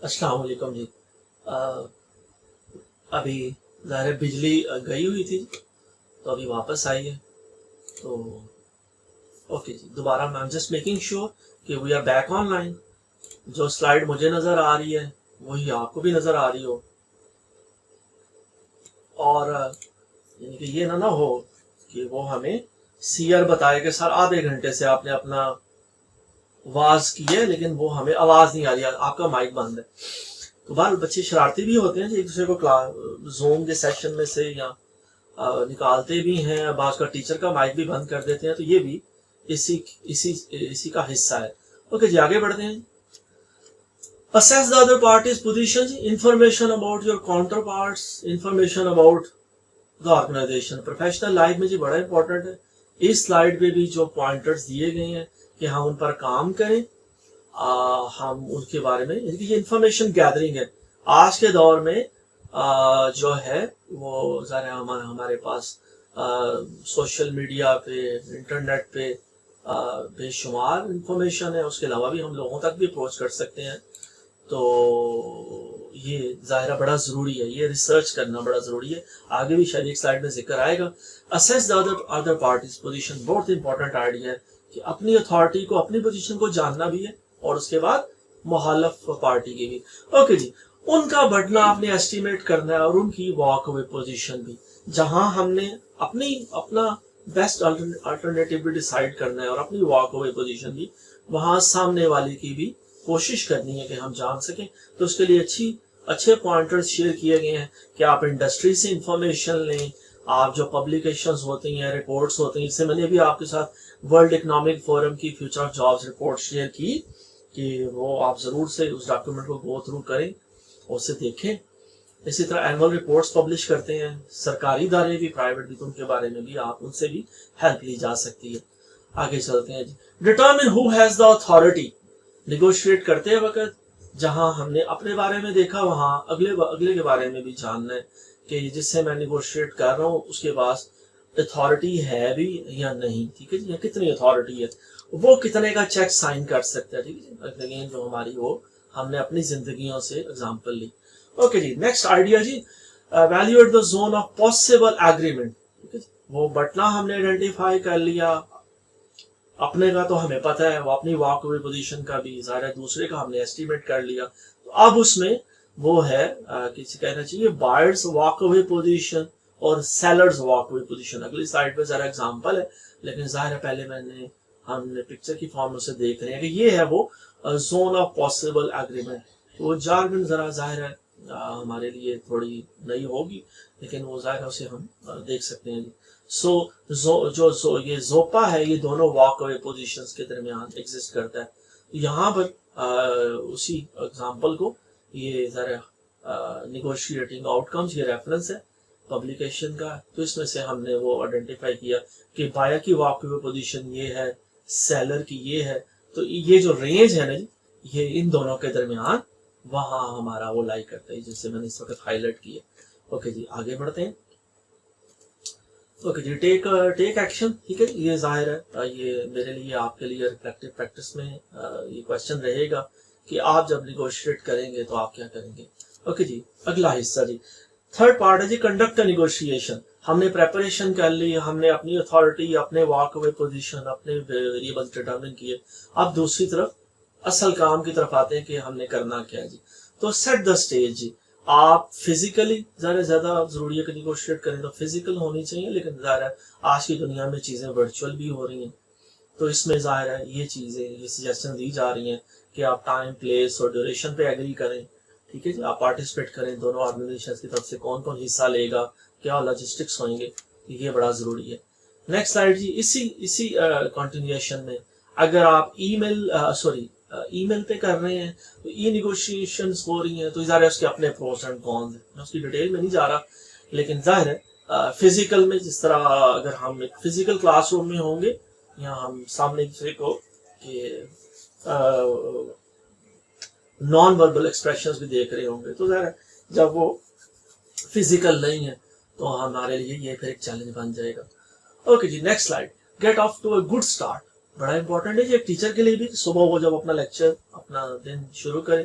अस्सलाम वालेकुम जी। अभी ज़ाहिर बिजली गई हुई थी, तो अभी वापस आई है, तो ओके जी, दोबारा मैं जस्ट मेकिंग श्योर कि वी आर बैक ऑनलाइन। जो स्लाइड मुझे नज़र आ रही है वही आपको भी नज़र आ रही हो, और यानी कि ये ना हो कि वो हमें सीआर बताए कि सर आधे घंटे से आपने अपना आवाज की है लेकिन वो हमें आवाज नहीं आ रही, आपका माइक बंद है। तो बाल बच्चे शरारती भी होते हैं जी, एक दूसरे को क्लास जूम के सेशन में से या निकालते भी हैं, बाज का टीचर का माइक भी बंद कर देते हैं, तो ये भी इसी का हिस्सा है। ओके जी, आगे बढ़ते हैं। Assess the other party's position, information about your counterparts, information about the organization। Professional life में जी बड़ा इंपॉर्टेंट है। इस स्लाइड पे भी जो पॉइंटर्स दिए गए हैं कि हम उन पर काम करें, हम उनके बारे में, ये इंफॉर्मेशन गैदरिंग है। आज के दौर में जो है वो ज़रा हमारे पास सोशल मीडिया पे, इंटरनेट पे बेशुमार इंफॉर्मेशन है, उसके अलावा भी हम लोगों तक भी अप्रोच कर सकते हैं, तो ये ज़ाहिर बड़ा ज़रूरी है, ये रिसर्च करना बड़ा ज़रूरी है। आगे भी शायद एक स्लाइड में जिक्र आएगा। Assess the other parties position, बहुत इंपॉर्टेंट आइडिया है कि अपनी अथॉरिटी को, अपनी पोजीशन को जानना भी है, और उसके बाद मुखालिफ पार्टी की भी। ओके जी, उनका बढ़ना आपने एस्टिमेट करना है, और उनकी वॉक अवे पोजीशन भी, जहां हमने अपना बेस्ट अल्टरनेटिव भी डिसाइड करना है, और अपनी वॉक अवे पोजीशन भी, वहां सामने वाले की भी कोशिश करनी है कि हम जान सकें। तो उसके लिए अच्छे पॉइंटर्स शेयर किए गए हैं कि आप इंडस्ट्री से इंफॉर्मेशन लें, आप जो पब्लिकेशंस होती हैं, रिपोर्ट्स होती हैं, इससे मैंने भी आपके साथ वर्ल्ड इकोनॉमिक फोरम की future of jobs report share की कि वो आप ज़रूर से उस डॉक्यूमेंट को गो थ्रू करें, उसे देखें। इसी तरह एनुअल रिपोर्ट्स पब्लिश करते हैं सरकारी इदारे भी, प्राइवेट भी, तो उनके बारे में भी आप उनसे भी हेल्प ली जा सकती है। आगे चलते हैं जी। Determine who has the authority, negotiate करते वक्त जहां हमने अपने बारे में देखा, वहां अगले के बारे में भी जानना है कि जिससे मैं निगोशिएट कर रहा हूँ उसके पास अथॉरिटी है भी या नहीं। ठीक है जी, या कितनी अथॉरिटी है, वो कितने का चेक साइन कर सकता है। ठीक है जी, अगेन जो हमारी वो हमने अपनी जिंदगियों से एग्जाम्पल ली। ओके जी, नेक्स्ट आइडिया जी, evaluate the zone of possible agreement. ठीक है, वो बटना हमने आइडेंटिफाई कर लिया, अपने का तो हमें पता है, वो अपनी वॉक अवे पोजीशन का भी, ज़ाहिर है दूसरे का हमने एस्टिमेट कर लिया। तो अब उसमें वो है किसी कहना चाहिए बायर्स वॉक अवे पोजीशन और सेलर्स वॉक अवे पोजीशन। अगली साइड पे जरा एग्जांपल है, लेकिन ज़ाहिर है पहले हमने पिक्चर की फॉर्म से देख रहे हैं कि ये है वो जोन ऑफ पॉसिबल एग्रीमेंट। तो वो जार्गन जरा ज़ाहिर है हमारे लिए थोड़ी नई होगी, लेकिन वो ज़ाहिर है उसे हम देख सकते हैं। जो ये जोपा है ये दोनों वॉक अवे पोजिशंस के दरमियान एग्जिस्ट करता है। यहाँ पर उसी एग्जांपल को ये ज़रा निगोशिएटिंग आउटकम्स ये रेफरेंस है पब्लिकेशन का, तो इसमें से हमने वो आइडेंटिफाई किया कि बायर की वॉक अवे पोजीशन ये है, सेलर की ये है, तो ये जो रेंज है ना जी, ये इन दोनों के दरमियान वहाँ हमारा वो लाई करता है, जैसे मैंने इस वक्त हाईलाइट किया। ओके जी, आगे बढ़ते हैं। ओके जी, टेक एक्शन। ठीक है, ये जाहिर है ये मेरे लिए आपके लिए रिफ्लेक्टिव प्रैक्टिस में ये क्वेश्चन रहेगा कि आप जब निगोशिएट करेंगे तो आप क्या करेंगे। ओके जी, अगला हिस्सा जी, थर्ड पार्ट है जी कंडक्ट अ निगोशिएशन। हमने प्रेपरेशन कर ली, हमने अपनी अथॉरिटी, अपने वॉक अवे पोजीशन, अपने वेरिएबल्स डिटरमिन किए। अब दूसरी तरफ असल काम की तरफ आते हैं कि हमने करना क्या है जी। तो सेट द स्टेज जी, आप फिजिकली ज्यादा जरूरी है कि निगोशिएट करें तो फिजिकल होनी चाहिए, लेकिन ज़ाहिर है आज की दुनिया में चीजें वर्चुअल भी हो रही हैं, तो इसमें ज़ाहिर है ये चीजें, ये सजेशन दी जा रही हैं कि आप टाइम, प्लेस और ड्यूरेशन पे एग्री करें। ठीक है जी, आप पार्टिसिपेट करें, दोनों ऑर्गेनाइजेशन की तरफ से कौन कौन हिस्सा लेगा, क्या लॉजिस्टिक्स होंगे, ये बड़ा जरूरी है। नेक्स्ट स्लाइड जी, इसी कंटिन्यूएशन में अगर आप ईमेल पे कर रहे हैं तो ई निगोशिएशंस हो रही हैं, तो ज़ाहिर है उसके अपने प्रोस एंड कॉन्स हैं, मैं उसकी डिटेल में नहीं जा रहा, लेकिन जाहिर है फिजिकल में जिस तरह अगर हम एक फिजिकल क्लासरूम में होंगे, यहाँ हम सामने दूसरे को नॉन वर्बल एक्सप्रेशंस भी देख रहे होंगे, तो ज़ाहिर है जब वो फिजिकल नहीं है तो हमारे लिए ये फिर एक चैलेंज बन जाएगा। ओके जी, next slide, get off to a good start. बड़ा इंपॉर्टेंट है जी एक टीचर के लिए भी, सुबह वो जब अपना लेक्चर, अपना दिन शुरू करे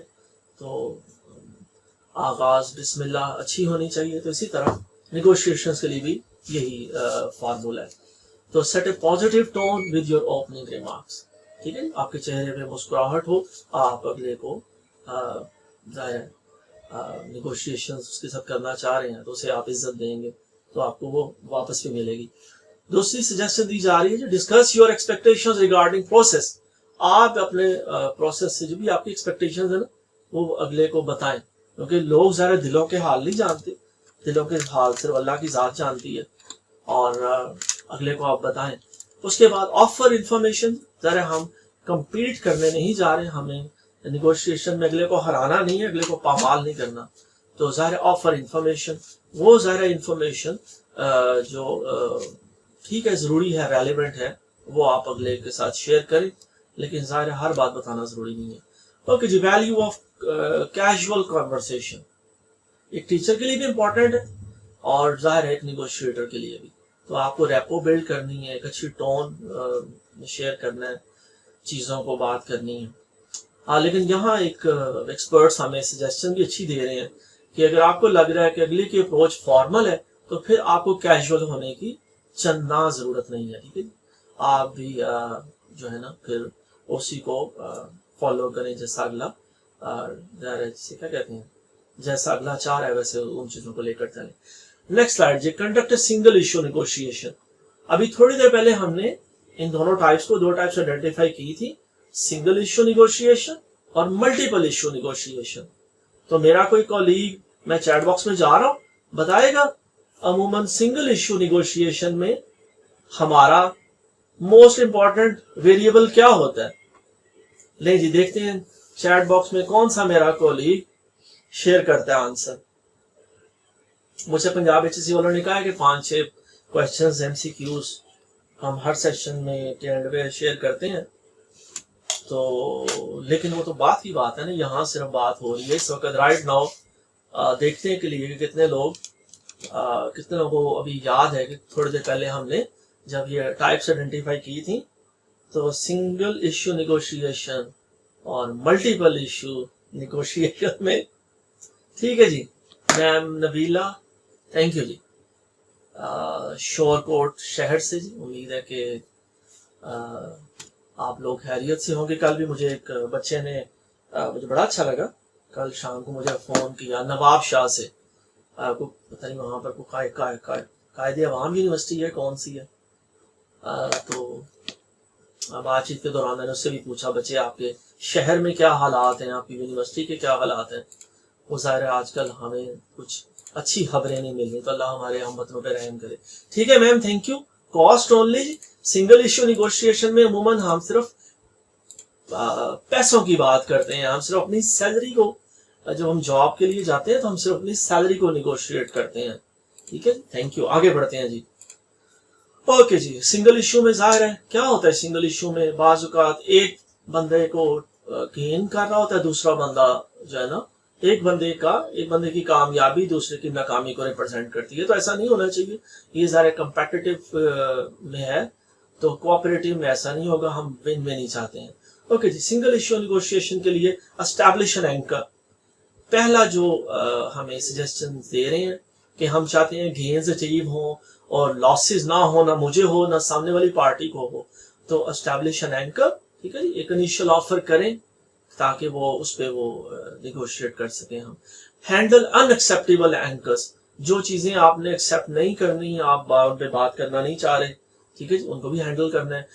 तो आगाज बिस्मिल्लाह अच्छी होनी चाहिए, तो इसी तरह निगोशिएशंस के लिए भी यही फार्मूला है। तो set A positive tone with your opening remarks. ठीक है, आपके चेहरे पे मुस्कुराहट हो, आप अगले को जाहिर निगोशिएशंस उसके साथ करना चाह रहे हैं तो उसे आप इज्जत देंगे तो आपको वो वापस भी मिलेगी। दूसरी सजेशन दी जा रही है जो discuss your expectations regarding process. आप अपने प्रोसेस से जो भी आपकी एक्सपेक्टेशंस है ना वो अगले को बताएं, क्योंकि लोग ज़रा दिलों के हाल नहीं जानते, दिलों के हाल सिर्फ अल्लाह की ज़ात जानती है, और अगले को आप बताएं। उसके बाद ऑफर इंफॉर्मेशन, ज़रा हम कम्पीट करने नहीं जा रहे, हमें निगोशिएशन में अगले को हराना नहीं है, अगले को पामाल नहीं करना, तो ज़रा ऑफर इंफॉर्मेशन, वो ज़रा इंफॉर्मेशन जो ठीक है ज़रूरी है, रेलिवेंट है, वो आप अगले के साथ शेयर करें, लेकिन ज़ाहिर हर बात बताना ज़रूरी नहीं है। ओके जी, वैल्यू ऑफ कैजुअल कन्वर्सेशन एक टीचर के लिए भी इम्पोर्टेंट है और ज़ाहिर है एक निगोशिएटर के लिए भी। तो आपको रेपो बिल्ड करनी है, एक अच्छी टोन शेयर करना है, चीज़ों को बात करनी है। हाँ, लेकिन यहाँ एक एक्सपर्ट्स हमें सजेशन भी अच्छी दे रहे हैं कि अगर आपको लग रहा है कि अगले की अप्रोच फॉर्मल है तो फिर आपको कैजुअल होने की चंदा जरूरत नहीं है। ठीक है, आप भी जो है ना फिर उसी को फॉलो करें, जैसा अगला जिसे क्या कहते हैं, जैसा अगला चाह रहा है वैसे उन चीजों को लेकर चलें। नेक्स्ट स्लाइड जी, conduct a single issue negotiation. अभी थोड़ी देर पहले हमने इन दोनों टाइप्स को, दो टाइप्स आइडेंटिफाई की थी, सिंगल इश्यू निगोशिएशन और मल्टीपल इश्यू निगोशिएशन। तो मेरा कोई कॉलीग, मैं चैट बॉक्स में जा रहा हूँ, बताएगा अमूमन सिंगल इश्यू निगोशिएशन में हमारा मोस्ट इंपॉर्टेंट वेरिएबल क्या होता है। ले जी, देखते हैं चैट बॉक्स में कौन सा मेरा कॉलीग शेयर करता है आंसर। मुझे पंजाब HSC वालों ने कहा है कि 5-6 क्वेश्चंस MCQs हम हर सेशन में के एंड पे शेयर करते हैं, तो लेकिन वो तो बात की बात है ना, यहाँ सिर्फ बात हो रही है इस वक्त राइट नाउ। देखते हैं के लिए कितने लोगों को अभी याद है कि थोड़ी देर पहले हमने जब ये टाइप्स आइडेंटिफाई की थी तो सिंगल इश्यू निगोशिएशन और मल्टीपल इश्यू निगोशिएशन में। ठीक है जी, मैम नबीला, थैंक यू जी, शोरकोट शहर से जी, उम्मीद है कि आप लोग खैरियत से होंगे। कल भी मुझे एक बच्चे ने मुझे बड़ा अच्छा लगा, कल शाम को मुझे फ़ोन किया नवाब शाह से, आपको पता नहीं वहाँ पर कोई कायदे अवाम यूनिवर्सिटी है, कौन सी है, तो बातचीत के दौरान मैंने उससे भी पूछा बच्चे आपके शहर में क्या हालात हैं, आपकी यूनिवर्सिटी के क्या हालात हैं। वो ज़ाहिर है आजकल हमें कुछ अच्छी खबरें नहीं मिल रही, तो अल्लाह हमारे हमवतनों पे रहम करे। ठीक है ma'am, thank you. Cost only, single issue negotiation में अमूमन हम सिर्फ पैसों की बात करते हैं, हम सिर्फ अपनी सैलरी को, जब हम जॉब के लिए जाते हैं तो हम सिर्फ अपनी सैलरी को निगोशिएट करते हैं। ठीक है, थैंक यू। आगे बढ़ते हैं जी। ओके जी, सिंगल इश्यू में जाहिर है क्या होता है, सिंगल इश्यू में बाज़ औक़ात एक बंदे को गेन कर रहा होता है, दूसरा बंदा जो है ना, एक बंदे की कामयाबी दूसरे की नाकामी को रिप्रेजेंट करती है। तो ऐसा नहीं होना चाहिए, ये ज़रा कंपेटिटिव में है, तो कोऑपरेटिव में ऐसा नहीं होगा, हम विन विन ही चाहते हैं। ओके जी, सिंगल इश्यू निगोशिएशन के लिए एस्टैब्लिश एन एंकर, पहला जो हमें सजेशन दे रहे हैं कि हम चाहते हैं गेन्स अचीव हो और लॉसेस ना हो, ना मुझे हो ना सामने वाली पार्टी को हो, तो एस्टैब्लिश एन एंकर। ठीक है जी, एक इनिशियल ऑफर करें ताकि वो उस पर वो निगोशिएट कर सकें हम। हैंडल अनएक्सेप्टेबल एंकर्स, जो चीजें आपने एक्सेप्ट नहीं करनी, आप उन पर बात करना नहीं चाह रहे, ठीक है जी, उनको भी हैंडल करना है।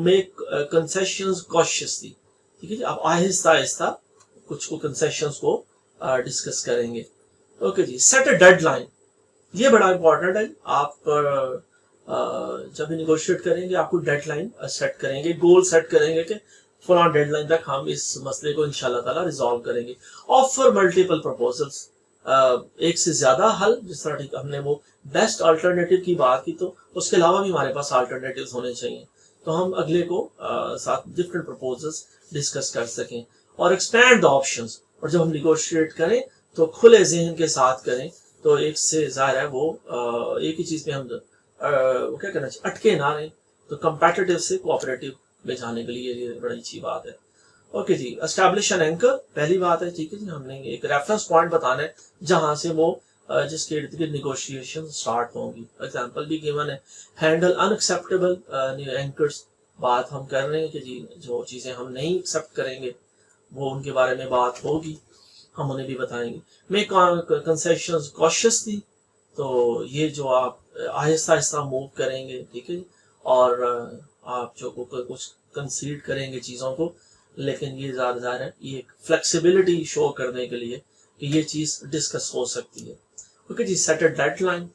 मेक कंसेशंस कॉशियसली, ठीक है जी, आप आहिस्ता आहिस्ता कुछ को कंसेशंस को डिस्कस करेंगे। ओके जी, सेट अ डेडलाइन, ये बड़ा इंपॉर्टेंट है। आप जब भी निगोशिएट करेंगे आपको डेडलाइन सेट करेंगे, गोल सेट करेंगे कि फलां डेडलाइन तक हम इस मसले को इंशाल्लाह ताला रिजॉल्व करेंगे। ऑफर मल्टीपल प्रपोजल्स, एक से ज्यादा हल, जिस तरह ठीक हमने वो बेस्ट अल्टरनेटिव की बात की, तो उसके अलावा भी हमारे पास अल्टरनेटिव्स होने चाहिए, तो हम अगले को साथ डिफरेंट प्रपोजल्स डिस्कस कर सकें। और एक्सपैंड द ऑप्शंस, और जब हम निगोशिएट करें तो खुले जहन के साथ करें, तो एक से ज़ाहिर है वो एक ही चीज़ में हम वो क्या करना चाहिए, अटके ना रहें, तो कंपेटिटिव से कोऑपरेटिव में जाने के लिए ये बड़ी अच्छी बात है। ओके जी, एस्टैब्लिश एन एंकर, पहली बात है, ठीक है जी, हमने एक रेफरेंस पॉइंट बताना है जहां से वो जिसके इर्द गिर्द निगोशिएशन स्टार्ट होंगी। एग्जांपल भी गिवन है, हैंडल अनएक्सेप्टेबल एंकर्स, बात हम कर रहे हैं कि जी जो चीज़ें हम नहीं एक्सेप्ट करेंगे वो उनके बारे में बात होगी, हम उन्हें भी बताएंगे। मेक कंसेशंस कॉशियसली, तो ये जो आप आहिस्ता आहिस्ता मूव करेंगे, ठीक है, और आप जो कुछ कंसीड करेंगे चीज़ों को, लेकिन ये ज़्यादा है ये एक फ्लेक्सिबिलिटी शो करने के लिए कि ये चीज़ डिस्कस हो सकती है। ओके जी, सेट अ डेडलाइन,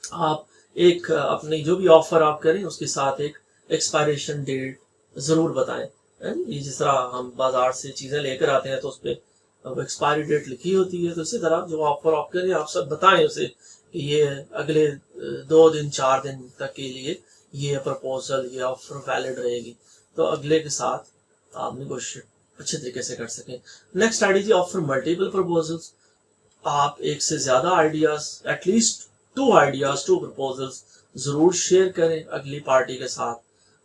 आप एक अपनी जो भी ऑफर आप करें उसके साथ एक एक्सपायरेशन डेट ज़रूर बताएं। ये जिस तरह हम बाजार से चीज़ें लेकर आते हैं तो उस पर एक्सपायरी डेट लिखी होती है, तो इसी तरह जो ऑफर आप करें आप सब बताएं उसे कि ये अगले 2 दिन 4 दिन तक के लिए ये प्रपोजल, ये ऑफर वैलिड रहेगी, तो अगले के साथ आप निगोशिएट अच्छे तरीके से कर सकें। Next strategy, offer multiple proposals, आप एक से ज्यादा आइडियाज, एटलीस्ट 2 आइडियाज 2 प्रपोजल्स जरूर शेयर करें अगली पार्टी के साथ,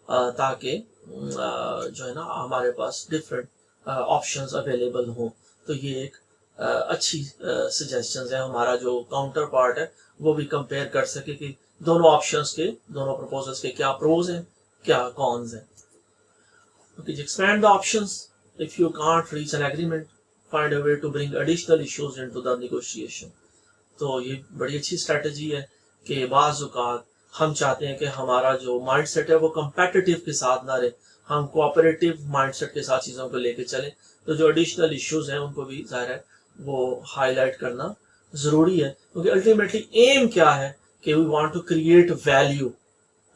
ताकि जो है ना हमारे पास डिफरेंट ऑप्शंस अवेलेबल हों। तो ये एक अच्छी सजेशंस है, हमारा जो काउंटर पार्ट है वो भी कंपेयर कर सके कि दोनों ऑप्शंस के, दोनों प्रपोजल्स के क्या प्रोज हैं क्या कॉन्स हैं। Okay, expand the options. If you can't reach an agreement, find a way to bring additional issues into the negotiation. तो ये बड़ी अच्छी स्ट्रेटजी है कि बाज़ औक़ात हम चाहते हैं कि हमारा जो माइंडसेट है वो कंपेटिटिव के साथ ना रहे, हम कोऑपरेटिव माइंडसेट के साथ चीज़ों को लेके चलें, तो जो एडिशनल इश्यूज हैं उनको भी ज़ाहिर है वो हाईलाइट करना ज़रूरी है, क्योंकि अल्टीमेटली एम क्या है कि we want to create value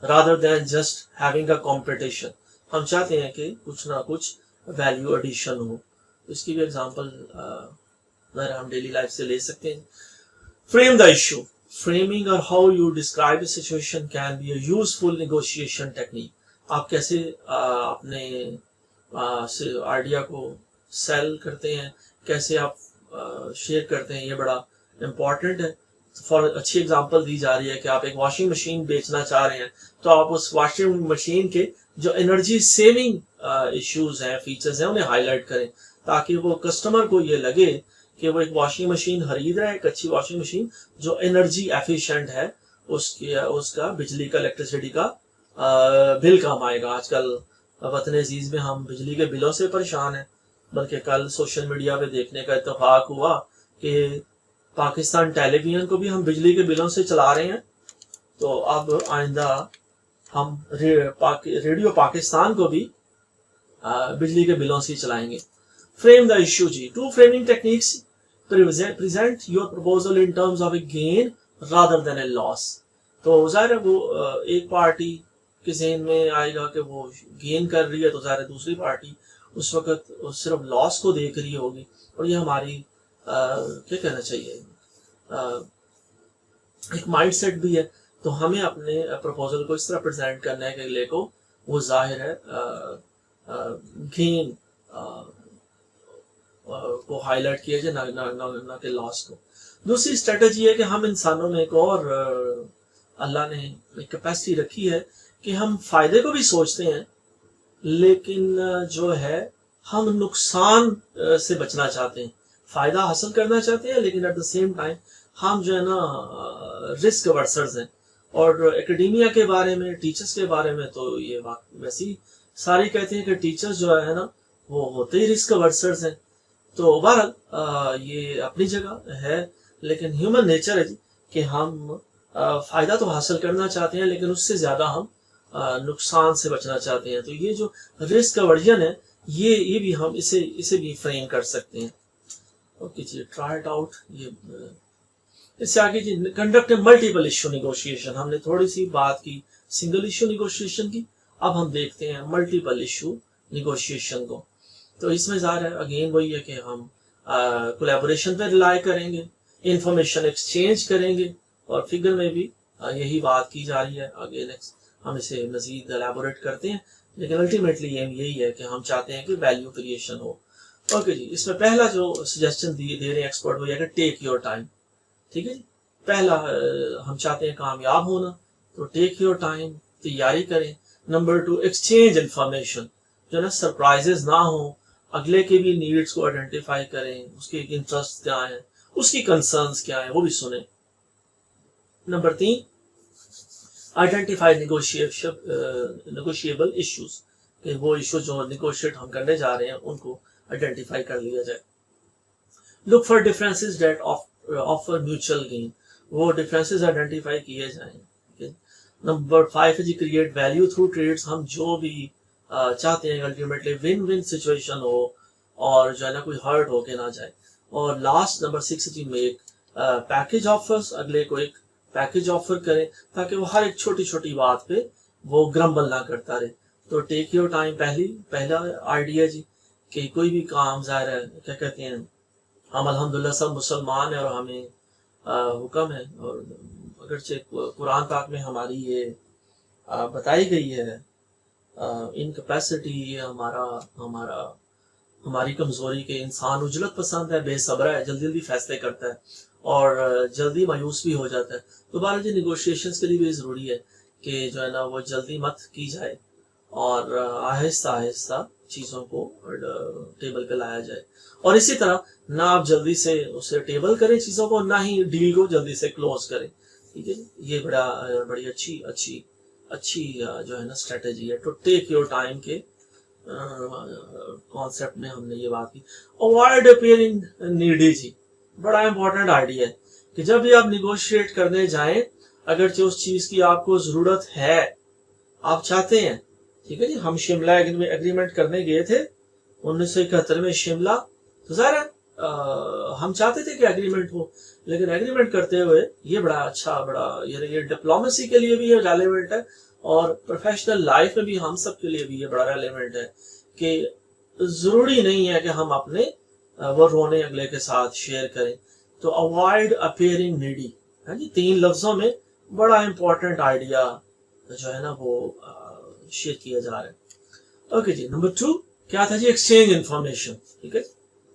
rather than just having a competition. हम चाहते हैं कि कुछ ना कुछ वैल्यू एडिशन हो। तो इसकी भी एग्जांपल हम डेली लाइफ से ले सकते हैं। फ्रेम द इशू, फ्रेमिंग और how you describe the situation can be a useful negotiation technique. आप कैसे अपने आइडिया को सेल करते हैं, कैसे आप शेयर करते हैं, ये बड़ा इम्पोर्टेंट है। फॉर अच्छी एग्जांपल दी जा रही है कि आप एक वॉशिंग मशीन बेचना चाह रहे हैं, तो आप उस वॉशिंग मशीन के जो एनर्जी सेविंग इश्यूज हैं, फीचर्स हैं, उन्हें हाईलाइट करें, ताकि वो कस्टमर को ये लगे कि वो एक वॉशिंग मशीन खरीद रहा है, एक अच्छी वॉशिंग मशीन जो एनर्जी एफिशिएंट है, उसका बिजली का, इलेक्ट्रिसिटी का बिल कम आएगा। आजकल वतन अजीज में हम बिजली के बिलों से परेशान हैं, बल्कि कल सोशल मीडिया पे देखने का इत्तेफाक हुआ कि पाकिस्तान टेलीविजन को भी हम बिजली के बिलों से चला रहे हैं, तो अब आइंदा हम रेडियो पाकिस्तान को भी बिजली के बिलों से चलाएंगे। फ्रेम द इश्यू जी, 2 framing techniques. present your proposal in terms of a gain rather than a loss. تو ظاہر ہے وہ ایک پارٹی کے ذہن میں آئے گا کہ وہ گین کر رہی ہے تو ظاہر ہے دوسری پارٹی اس وقت صرف لاس کو دیکھ رہی ہوگی، اور یہ ہماری کیا کہنا چاہیے ایک مائنڈ سیٹ بھی ہے. تو ہمیں اپنے پروپوزل کو اس طرح پریزنٹ کرنا ہے کہ اگلے کو وہ ظاہر ہے گین کو ہائی لائٹ کیا جائے نہ کہ لاس کو. دوسری اسٹریٹجی ہے کہ ہم انسانوں میں ایک اور اللہ نے ایک کیپیسٹی رکھی ہے کہ ہم فائدے کو بھی سوچتے ہیں، لیکن جو ہے ہم نقصان سے بچنا چاہتے ہیں. فائدہ حاصل کرنا چاہتے ہیں لیکن ایٹ دا سیم ٹائم ہم جو ہے نا رسک اورسرز ہیں. اور اکیڈیمیا کے بارے میں، ٹیچرز کے بارے میں تو یہ ویسے ہی ساری کہتے ہیں کہ ٹیچرز جو ہے نا وہ ہوتے ہی رسک اورسرز ہیں. تو بہرحال یہ اپنی جگہ ہے، لیکن ہیومن نیچر ہے جی کہ ہم فائدہ تو حاصل کرنا چاہتے ہیں لیکن اس سے زیادہ ہم نقصان سے بچنا چاہتے ہیں. تو یہ جو رسک اورژن ہے یہ بھی ہم اسے بھی فریم کر سکتے ہیں. اوکے جی، ٹرائی اٹ آؤٹ. یہ اس سے آگے جی کنڈکٹ ملٹیپل ایشو نیگوشیشن. ہم نے تھوڑی سی بات کی سنگل ایشو نیگوشیشن کی، اب ہم دیکھتے ہیں ملٹیپل ایشو نیگوشیشن کو. تو اس میں ظاہر ہے اگین وہی ہے کہ ہم کولیبوریشن پہ ریلائی کریں گے، انفارمیشن ایکسچینج کریں گے، اور فگر میں بھی یہی بات کی جا رہی ہے. آگے نیکسٹ ہم اسے مزید الیبوریٹ کرتے ہیں، لیکن الٹیمیٹلی یہی ہے کہ ہم چاہتے ہیں کہ ویلیو کریشن ہو. اوکے جی، اس میں پہلا جو سجیشن دے رہے ہیں ایکسپرٹ وہ یہ کہ ٹیک یور ٹائم. ٹھیک ہے جی، پہلا ہم چاہتے ہیں کامیاب ہونا تو ٹیک یور ٹائم، تیاری کریں. نمبر 2 ایکسچینج انفارمیشن، جو نا سرپرائزز نہ ہوں، اگلے کے بھی نیڈس کو آئیڈینٹیفائی کریں، اس کے انٹرسٹ کیا ہیں، اس کی کنسرنس کیا ہیں، وہ بھی سنیں. نمبر 3 آئیڈینٹیفائی نیگوشیبل ایشوز، کہ وہ ایشوز جو نیگوشیٹ ہم کرنے جا رہے ہیں ان کو آئیڈینٹیفائی کر لیا جائے. Look for differences that offer mutual gain, وہ ڈفرینسز آئیڈینٹیفائی کیے جائیں. نمبر 5 ہے جی کریٹ ویلیو تھرو ٹریڈس. ہم جو بھی چاہتے ہیں الٹیمیٹلی ون ون سچویشن ہو اور جو ہے نا کوئی ہرٹ ہو کے نہ جائے. اور لاسٹ نمبر 6 جی میک پیکج آفرز. اگلے کو ایک پیکج آفر کریں تاکہ وہ ہر ایک چھوٹی چھوٹی بات پہ وہ گرمبل نہ کرتا رہے. تو ٹیک یور ٹائم پہلا آئیڈیا جی کہ کوئی بھی کام ظاہر ہے کیا کہتے ہیں ہم الحمدللہ سب مسلمان ہیں اور ہمیں حکم ہے، اور اگرچہ قرآن پاک میں ہماری یہ بتائی گئی ہے انکیپیسٹی، یہ ہماری کمزوری کے انسان عجلت پسند ہے، بے صبر ہے، جلدی فیصلے کرتا ہے اور جلدی مایوس بھی ہو جاتا ہے. تو بہرحال جی نیگوشیشنز کے لیے بھی ضروری ہے کہ جو ہے نا وہ جلدی مت کی جائے اور آہستہ آہستہ چیزوں کو ٹیبل پہ لایا جائے. اور اسی طرح نہ آپ جلدی سے اسے ٹیبل کریں چیزوں کو، نہ ہی ڈیل کو جلدی سے کلوز کریں. ٹھیک ہے، یہ بڑی اچھی جو ہے نا اسٹریٹجی ہے. ٹو ٹیک یور ٹائم کے کانسیپٹ میں ہم نے یہ بات کی. اوائڈ اپیئرنگ نیڈی جی، بڑا امپورٹنٹ آئیڈیا ہے کہ جب بھی آپ نیگوشیٹ کرنے جائیں، اگرچہ اس چیز کی آپ کو ضرورت ہے، آپ چاہتے ہیں. ٹھیک ہے جی، ہم شملہ ایگریمنٹ کرنے گئے تھے 1971 میں شملہ. تو ظاہر ہے ہم چاہتے تھے کہ ایگریمنٹ ہو، لیکن ایگریمنٹ کرتے ہوئے یہ بڑا یہ ڈپلومیسی کے لیے بھی یہ ریلیونٹ ہے اور پروفیشنل لائف میں بھی ہم سب کے لیے بھی یہ بڑا ریلیونٹ ہے کہ ضروری نہیں ہے کہ ہم اپنے وہ رونے اگلے کے ساتھ شیئر کریں. تو اوائڈ اپیئرنگ نیڈی، ہاں جی 3 لفظوں میں بڑا امپورٹنٹ آئیڈیا جو ہے نا وہ شیئر کیا جا رہا ہے. اوکے جی، نمبر 2 کیا تھا جی ایکسچینج انفارمیشن. ٹھیک ہے،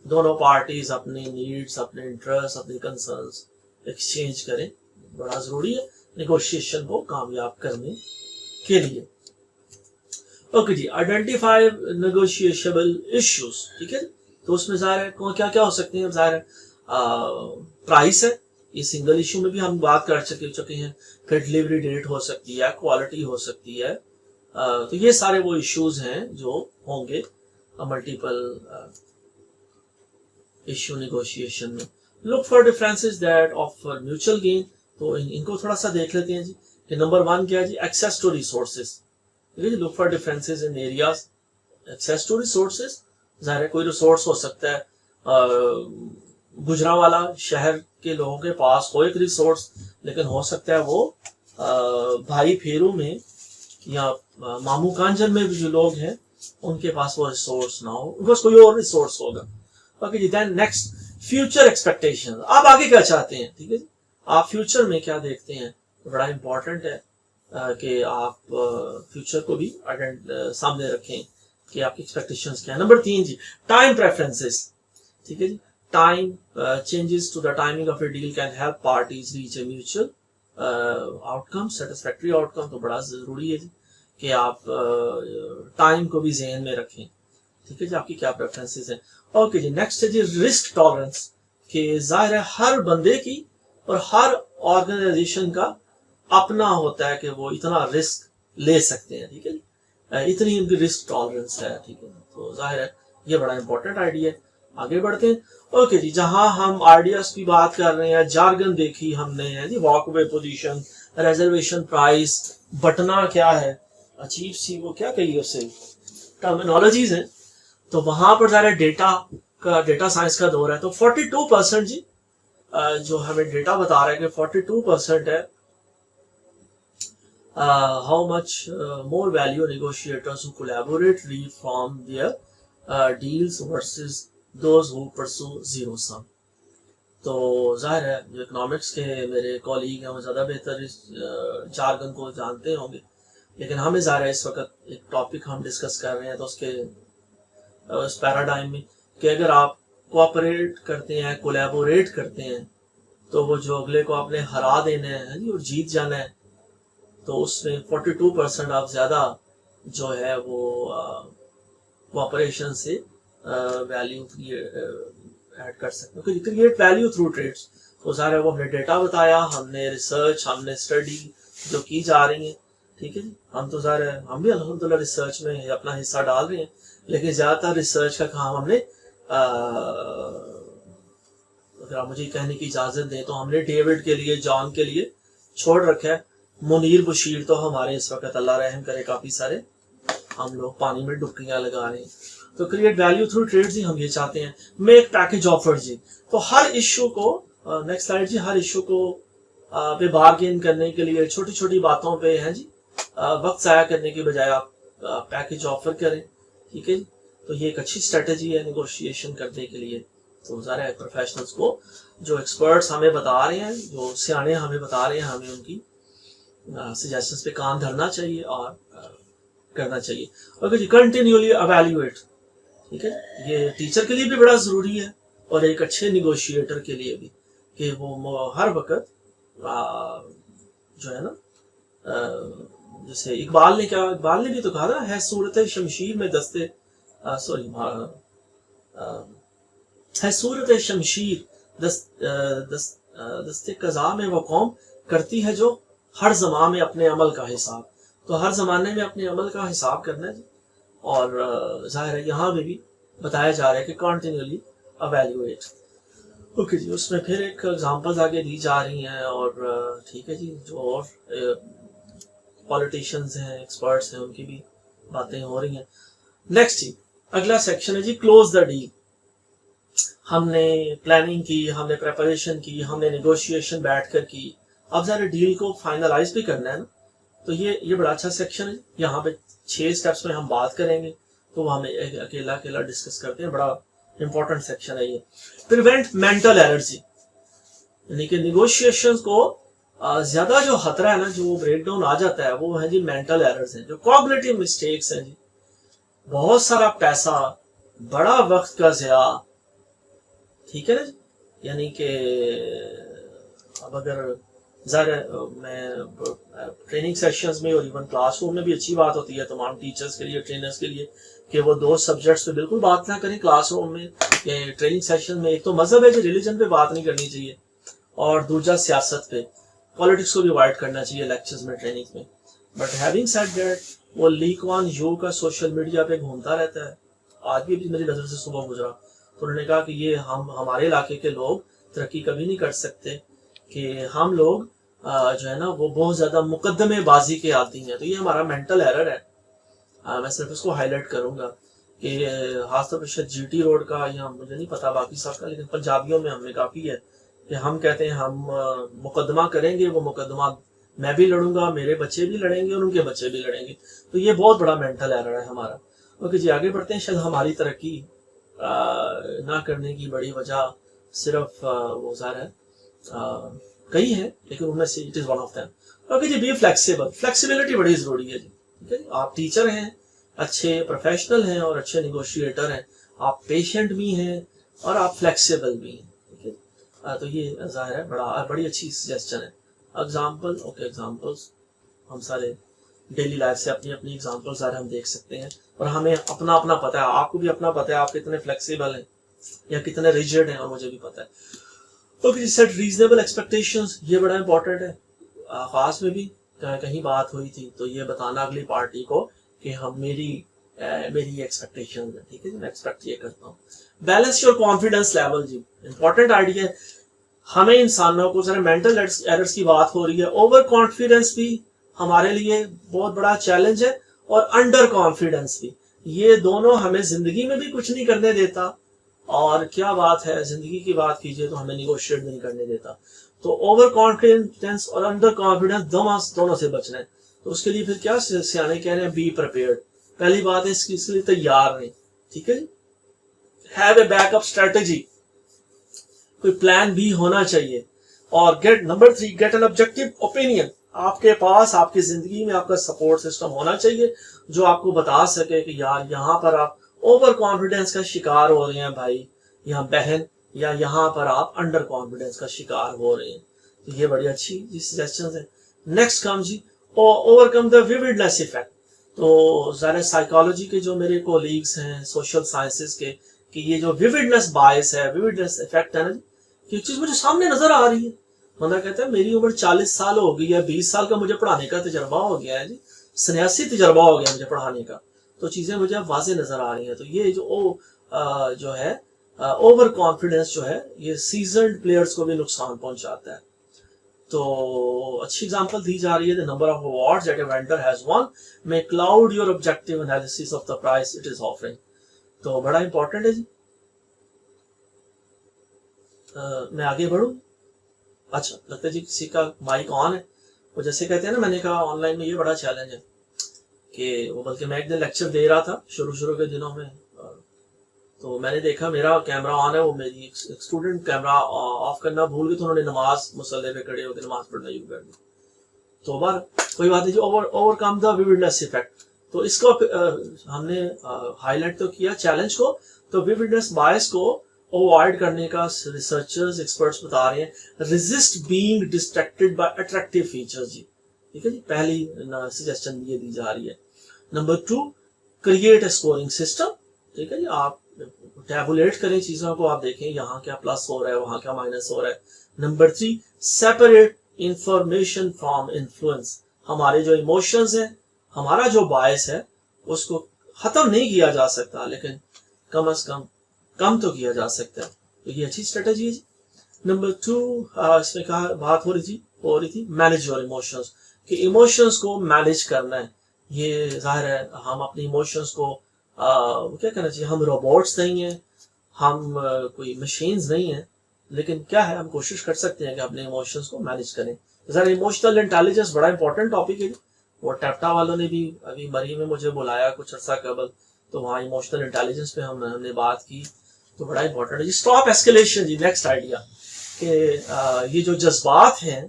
دونوں پارٹیز اپنے نیڈس، اپنے انٹرسٹ، اپنے کنسرنس ایکسچینج کریں، بڑا ضروری ہے نیگوشیشن کو کامیاب کرنے کے لیے. اوکے جی، آئیڈینٹیفائی نیگوشیبل ایشوز. ٹھیک ہے، تو اس میں ظاہر ہے کیا ہو سکتے ہیں. ظاہر ہے پرائس ہے، یہ سنگل ایشو میں بھی ہم بات کر چکے ہیں. پھر ڈلیوری ڈیٹ ہو سکتی ہے، کوالٹی ہو سکتی ہے. تو یہ سارے وہ ایشوز ہیں جو ہوں گے ملٹیپل ایشو نیگوشیشن میں. Look for differences that offer mutual gain. تو ان کو تھوڑا سا دیکھ لیتے ہیں جی کہ نمبر 1 کیا ہے جی access to resources. Look for differences in areas access to resources. ظاہر ہے کوئی ریسورس ہو سکتا ہے गुजरांवाला शहर के लोगों के पास हो एक रिसोर्स, लेकिन हो सकता है वो भाई फेरू में या मामू कांजन में भी जो लोग हैं उनके पास वो रिसोर्स ना हो, उनके पास कोई और रिसोर्स होगा। ओके जी, देन नेक्स्ट फ्यूचर एक्सपेक्टेशन, आप आगे क्या चाहते हैं, ठीक है जी, आप फ्यूचर में क्या देखते हैं, बड़ा इंपॉर्टेंट है कि आप फ्यूचर को भी सामने रखें कि आपकी एक्सपेक्टेशंस क्या है। नंबर 3 जी, टाइम प्रेफरेंसेस, ठीक है जी, time changes to the timing of a deal can help parties reach a mutual outcome, satisfactory outcome. तो बड़ा जरूरी है जी कि आप टाइम को भी ज़हन में रखें, ठीक है जी, आपकी क्या प्रेफरेंसेस हैं। ओके जी, नेक्स्ट है जी रिस्क टॉलरेंस, कि जाहिर है हर बंदे की और हर ऑर्गेनाइजेशन का अपना होता है कि वो इतना रिस्क ले सकते हैं, ठीक है जी, इतनी उनकी रिस्क टॉलरेंस है, ठीक है। तो जाहिर है ये बड़ा इंपॉर्टेंट आइडिया है। आगे बढ़ते हैं। ओके जी, जहां हम आइडियाज की बात कर रहे हैं, जार्गन देखी हमने है जी, वॉकअवे पोजीशन, रिजर्वेशन प्राइस, बटना क्या है, अजीब सी वो क्या कही उसे टर्मिनोलॉजीज हैं। तो वहां पर ज़रा डेटा साइंस का दौर है। तो 42% जी जो हमें डेटा बता रहा है कि 42% है how much more value negotiators who collaborate reap from their deals versus those who pursue zero sum. तो जाहिर है जो इकोनॉमिक्स के मेरे कॉलीग हैं वो ज़्यादा बेहतर इस जार्गन को जानते होंगे, लेकिन हमें ज़ाहिर है इस वक्त एक टॉपिक हम डिस्कस कर रहे हैं तो उसके उस पैराडाइम में कि अगर आप कोऑपरेट करते हैं, कोलैबोरेट करते हैं, तो वो जो अगले को आपने हरा देना है जी और जीत जाना है, तो उसमें 42% आप ज़्यादा जो है वो कोऑपरेशन से वैल्यू ऐड कर सकते हैं, क्रिएट वैल्यू थ्रू ट्रेड्स। तो ज़ाहिर है वो हमने डेटा बताया, हमने रिसर्च, हमने स्टडी जो की जा रही है, ठीक है जी, हम तो ज़ाहिर है हम भी अल्हम्दुलिल्लाह रिसर्च में अपना हिस्सा डाल रहे हैं, लेकिन ज़्यादातर रिसर्च का काम हमने अगर आप मुझे कहने की इजाज़त दें तो हमने डेविड के लिए, जॉन के लिए छोड़ रखा है। मुनीर बशीर तो हमारे इस वक्त अल्लाह रहम करे काफ़ी सारे हम लोग पानी में डुबकियाँ लगा रहे हैं। तो क्रिएट वैल्यू थ्रू ट्रेड्स ही हम ये चाहते हैं। मेक पैकेज ऑफर जी, तो हर इश्यू को नेक्स्ट स्लाइड जी, हर इश्यू को पे बार्गेन करने के लिए छोटी छोटी बातों पे है जी वक्त ज़ाया करने के बजाय आप पैकेज ऑफर करें, ठीक है जी। तो ये एक अच्छी स्ट्रेटजी है नेगोशिएशन करने के लिए। तो ज़रा है प्रोफेशनल्स को, जो एक्सपर्ट्स हमें बता रहे हैं, जो सियाने हमें बता रहे हैं, हमें उनकी सजेशंस पे काम धरना चाहिए और करना चाहिए। ओके जी, कंटिन्यूअली एवेल्युएट, ठीक है, ये टीचर के लिए भी बड़ा ज़रूरी है और एक अच्छे निगोशिएटर के लिए भी, कि वो हर वक्त जो है ना, जैसे इकबाल ने भी तो कहा ना, है सूरत शमशीर में दस्ते है सूरत शमशीर दस्ते कज़ा में वो कौम करती है जो हर ज़माने में अपने अमल का हिसाब। तो हर ज़माने में अपने अमल का हिसाब करना है और ज़ाहिर है यहाँ में भी बताया जा रहा है कि कंटिन्यूअली एवेल्युएट। ओके जी, उसमें फिर एक एग्जांपल्स आगे दी जा रही हैं और ठीक है जी, जो और पॉलिटिशियंस हैं, एक्सपर्ट्स हैं, उनकी भी बातें हो रही हैं। नेक्स्ट जी, अगला सेक्शन है जी क्लोज द डील। हमने प्लानिंग की, हमने प्रेपरेशन की, हमने नेगोशिएशन बैठकर की, अब ज़रा डील को फाइनलाइज भी करना है ना। तो ये बड़ा अच्छा सेक्शन है। यहाँ पे 6 स्टेप्स में हम बात करेंगे, तो वो हमें अकेला डिस्कस करते हैं, बड़ा इंपॉर्टेंट सेक्शन है ये। प्रिवेंट मेंटल एरर्स, यानी कि निगोशिएशंस को ज्यादा जो खतरा है ना, जो ब्रेकडाउन आ जाता है, वो है जी मेंटल एरर्स हैं, जो कॉग्निटिव मिस्टेक्स हैं जी। बहुत सारा पैसा, बड़ा वक्त का ज़िया, ठीक है ना, यानी कि अब अगर ज़रा मैं ट्रेनिंग सेशंस में और इवन क्लासरूम में भी अच्छी बात होती है तमाम टीचर्स के लिए, ट्रेनर्स के लिए, कि वो 2 सब्जेक्ट्स पे बिल्कुल बात ना करें क्लासरूम में, ट्रेनिंग सेशन में। एक तो मजहब है कि रिलीजन पे बात नहीं करनी चाहिए, और दूसरा सियासत पे, पॉलिटिक्स को भी अवॉइड करना चाहिए लेक्चर्स में, ट्रेनिंग में। बट हैविंग सेड दैट, वो ली क्वान यू का सोशल मीडिया पे घूमता रहता है, आज भी मेरी नज़र से सुबह गुजरा, तो उन्होंने कहा कि ये हमारे इलाके के लोग तरक्की कभी नहीं कर सकते, कि हम लोग जो है ना वो बहुत ज़्यादा मुकदमे बाजी के आती हैं। तो ये हमारा मेंटल एरर है, मैं सिर्फ इसको हाईलाइट करूंगा کہ خاص طور پہ شاید جی ٹی روڈ کا یا مجھے نہیں پتا باقی سب کا، لیکن پنجابیوں میں ہم نے کافی ہے کہ ہم کہتے ہیں ہم مقدمہ کریں گے، وہ مقدمہ میں بھی لڑوں گا، میرے بچے بھی لڑیں گے اور ان کے بچے بھی لڑیں گے. تو یہ بہت بڑا مینٹل ایرر ہے ہمارا. اوکے جی آگے بڑھتے ہیں. شاید ہماری ترقی نہ کرنے کی بڑی وجہ صرف وہ ظاہر ہے کئی ہیں، لیکن ان میں سے it is one of them. Okay جی بی فلیکسیبل. فلیکسیبلٹی بڑی ضروری ہے جی. ٹھیک ہے جی، آپ ٹیچر ہیں، اچھے پروفیشنل ہیں اور اچھے نیگوشیٹر ہیں، آپ پیشنٹ بھی ہیں اور آپ فلیکسیبل بھی ہیں. ٹھیک ہے، تو یہ ظاہر ہے بڑی اچھی سجیسچن ہے. اگزامپل، اوکے ایگزامپلس ہم سارے ڈیلی لائف سے اپنی اپنی ایگزامپل سارے ہم دیکھ سکتے ہیں، اور ہمیں اپنا اپنا پتہ ہے، آپ کو بھی اپنا پتہ ہے آپ کتنے فلیکسیبل ہیں یا کتنے ریجڈ ہیں، اور مجھے بھی پتہ ہے. اوکے جی سیٹ ریزنیبل ایکسپیکٹیشنز، یہ بڑا امپورٹنٹ ہے. خاص میں بھی کہیں بات ہوئی تھی تو یہ بتانا اگلی پارٹی کو کہ ہم میری ایکسپیکٹیشن ہے. ٹھیک ہے جی، میں ایکسپیکٹ یہ کرتا ہوں. بیلنس یور کانفیڈنس لیول جی، امپورٹنٹ آئیڈیا ہے. ہمیں انسانوں کو ذرا مینٹل ایررز کی بات ہو رہی ہے، اوور کانفیڈنس بھی ہمارے لیے بہت بڑا چیلنج ہے، اور انڈر کانفیڈنس بھی. یہ دونوں ہمیں زندگی میں بھی کچھ نہیں کرنے دیتا، اور کیا بات ہے زندگی کی بات کیجئے تو ہمیں نیگوشیٹ نہیں کرنے دیتا. تو اوور کانفیڈنس اور انڈر کانفیڈنس دونوں سے بچنا ہے. تو اس کے لیے پھر کیا سیانے کہہ رہے ہیں، بی پریپیئرڈ. پہلی بات ہے اس کے لیے تیار رہیں. ٹھیک ہے جی، have a backup strategy, کوئی پلان بھی ہونا چاہیے. اور number 3 get an objective opinion. آپ کے پاس آپ کی زندگی میں آپ کا سپورٹ سسٹم ہونا چاہیے جو آپ کو بتا سکے کہ یار یہاں پر آپ اوور کانفیڈنس کا شکار ہو رہے ہیں بھائی یا بہن، یا یہاں پر آپ انڈر کانفیڈنس کا شکار ہو رہے ہیں. تو یہ بڑی اچھی سجیشنز ہیں. نیکسٹ کم جی اوور کم دا ویوڈنس ایفیکٹ. تو ظاہر سائیکالوجی کے جو میرے کولیگس ہیں، سوشل سائنسز کے، کہ یہ جو ویوڈنس باعث ہے، ویوڈنس ایفیکٹ ہے نا جی، کہ ایک چیز مجھے سامنے نظر آ رہی ہے. بندہ کہتا ہے میری عمر 40 سال ہو گئی ہے، 20 سال کا مجھے پڑھانے کا تجربہ ہو گیا ہے جی، 89 تجربہ ہو گیا مجھے پڑھانے کا، تو چیزیں مجھے اب واضح نظر آ رہی ہیں. تو یہ جو ہے اوور کانفیڈنس جو ہے یہ سیزنڈ پلیئرز کو بھی نقصان پہنچاتا ہے. تو اچھی اگزامپل دی جا رہی ہے، the number of awards that a vendor has won may cloud your objective analysis of the price it is offering. تو بڑا امپورٹنٹ ہے جی. میں آگے بڑھوں. اچھا لگتا ہے جی کسی کا مائک آن ہے. وہ جیسے کہتے ہیں نا، میں نے کہا آن لائن میں یہ بڑا چیلنج ہے کہ وہ، بلکہ میں ایک دن لیکچر دے رہا تھا شروع کے دنوں میں، تو میں نے دیکھا میرا کیمرہ آن ہے، وہ میری ایک اسٹوڈنٹ کیمرہ آف کرنا بھول گئی، تو انہوں نے نماز مصلی پہ کھڑے ہو کے نماز پڑھنا شروع کر دی. تو بار کوئی بات نہیں جی، اوور کم دا ویوڈنس ایفیکٹ. تو اس کو ہم نے ہائی لائٹ تو کیا چیلنج کو. تو ویوڈنس بائس کو اوائڈ کرنے کا ریسرچرز ایکسپرٹس بتا رہے ہیں، resist being distracted by attractive features جی. ٹھیک ہے جی، پہلی سجیشن یہ دی جا رہی ہے. Number 2 create a scoring system. ٹھیک ہے جی، آپ ٹیبولیٹ کریں چیزوں کو، آپ دیکھیں یہاں کیا پلس ہو رہا ہے وہاں کیا مائنس ہو رہا ہے. Number 3 separate information from influence. ہمارے جو ایموشنز ہیں، ہمارا جو باعث ہے، اس کو ختم نہیں کیا جا سکتا، لیکن کم از کم تو کیا جا سکتا ہے. تو یہ اچھی اسٹریٹجی ہے جی. نمبر 2 اس میں کہا بات ہو رہی تھی مینیج یور ایموشنز، کہ ایموشنز کو مینیج کرنا ہے. یہ ظاہر ہے ہم اپنی ایموشنز کو کیا کرنا چاہیے، ہم روبوٹس نہیں ہیں، ہم کوئی مشینز نہیں ہیں، لیکن کیا ہے ہم کوشش کر سکتے ہیں کہ اپنے ایموشنز کو مینیج کریں. ذرا ایموشنل انٹیلیجنس بڑا امپورٹنٹ ٹاپک ہے. وہ ٹیپٹا والوں نے بھی ابھی مری میں مجھے بلایا کچھ عرصہ قبل، تو وہاں ایموشنل انٹیلیجنس پہ ہم نے بات کی. تو بڑا امپورٹنٹ ہے جی. اسٹاپ ایسکیلیشن جی، نیکسٹ آئیڈیا، کہ یہ جو جذبات ہیں،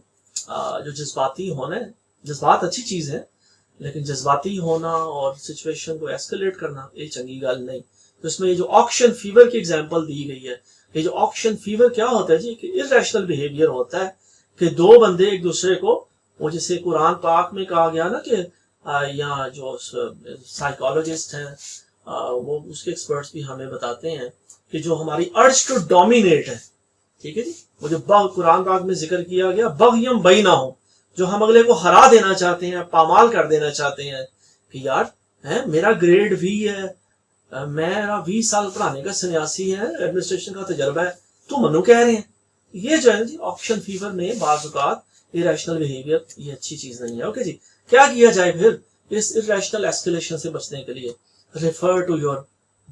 جو جذباتی ہونا ہے، جذبات اچھی چیز ہے، لیکن جذباتی ہونا اور سچویشن کو ایسکیلیٹ کرنا یہ چنگی گل نہیں. تو اس میں یہ جو آکشن فیور کی ایگزامپل دی گئی ہے، یہ جو آکشن فیور کیا ہوتا ہے جی، کہ ارریشنل بیہیویئر ہوتا ہے کہ دو بندے ایک دوسرے کو، وہ جسے قرآن پاک میں کہا گیا نا کہ یہاں جو سائیکالوجسٹ ہیں وہ اس کے ایکسپرٹس بھی ہمیں بتاتے ہیں کہ جو ہماری ارج ٹو ڈومینیٹ ہے، ٹھیک ہے جی، وہ جو قرآن پاک میں ذکر کیا گیا بغیم بینہم، جو ہم اگلے کو ہرا دینا چاہتے ہیں، پامال کر دینا چاہتے ہیں کہ یار میرا گریڈ وی ہے، میرا 20 سال پڑھانے کا سنیاسی ہے، ایڈمنسٹریشن کا تجربہ ہے، تو منو کہہ رہے ہیں. یہ جو ہے جی آپشن فیور میں بعض اوقات irrational behavior یہ اچھی چیز نہیں ہے. اوکے جی، کیا کیا جائے پھر اس irrational escalation سے بچنے کے لیے؟ Refer to your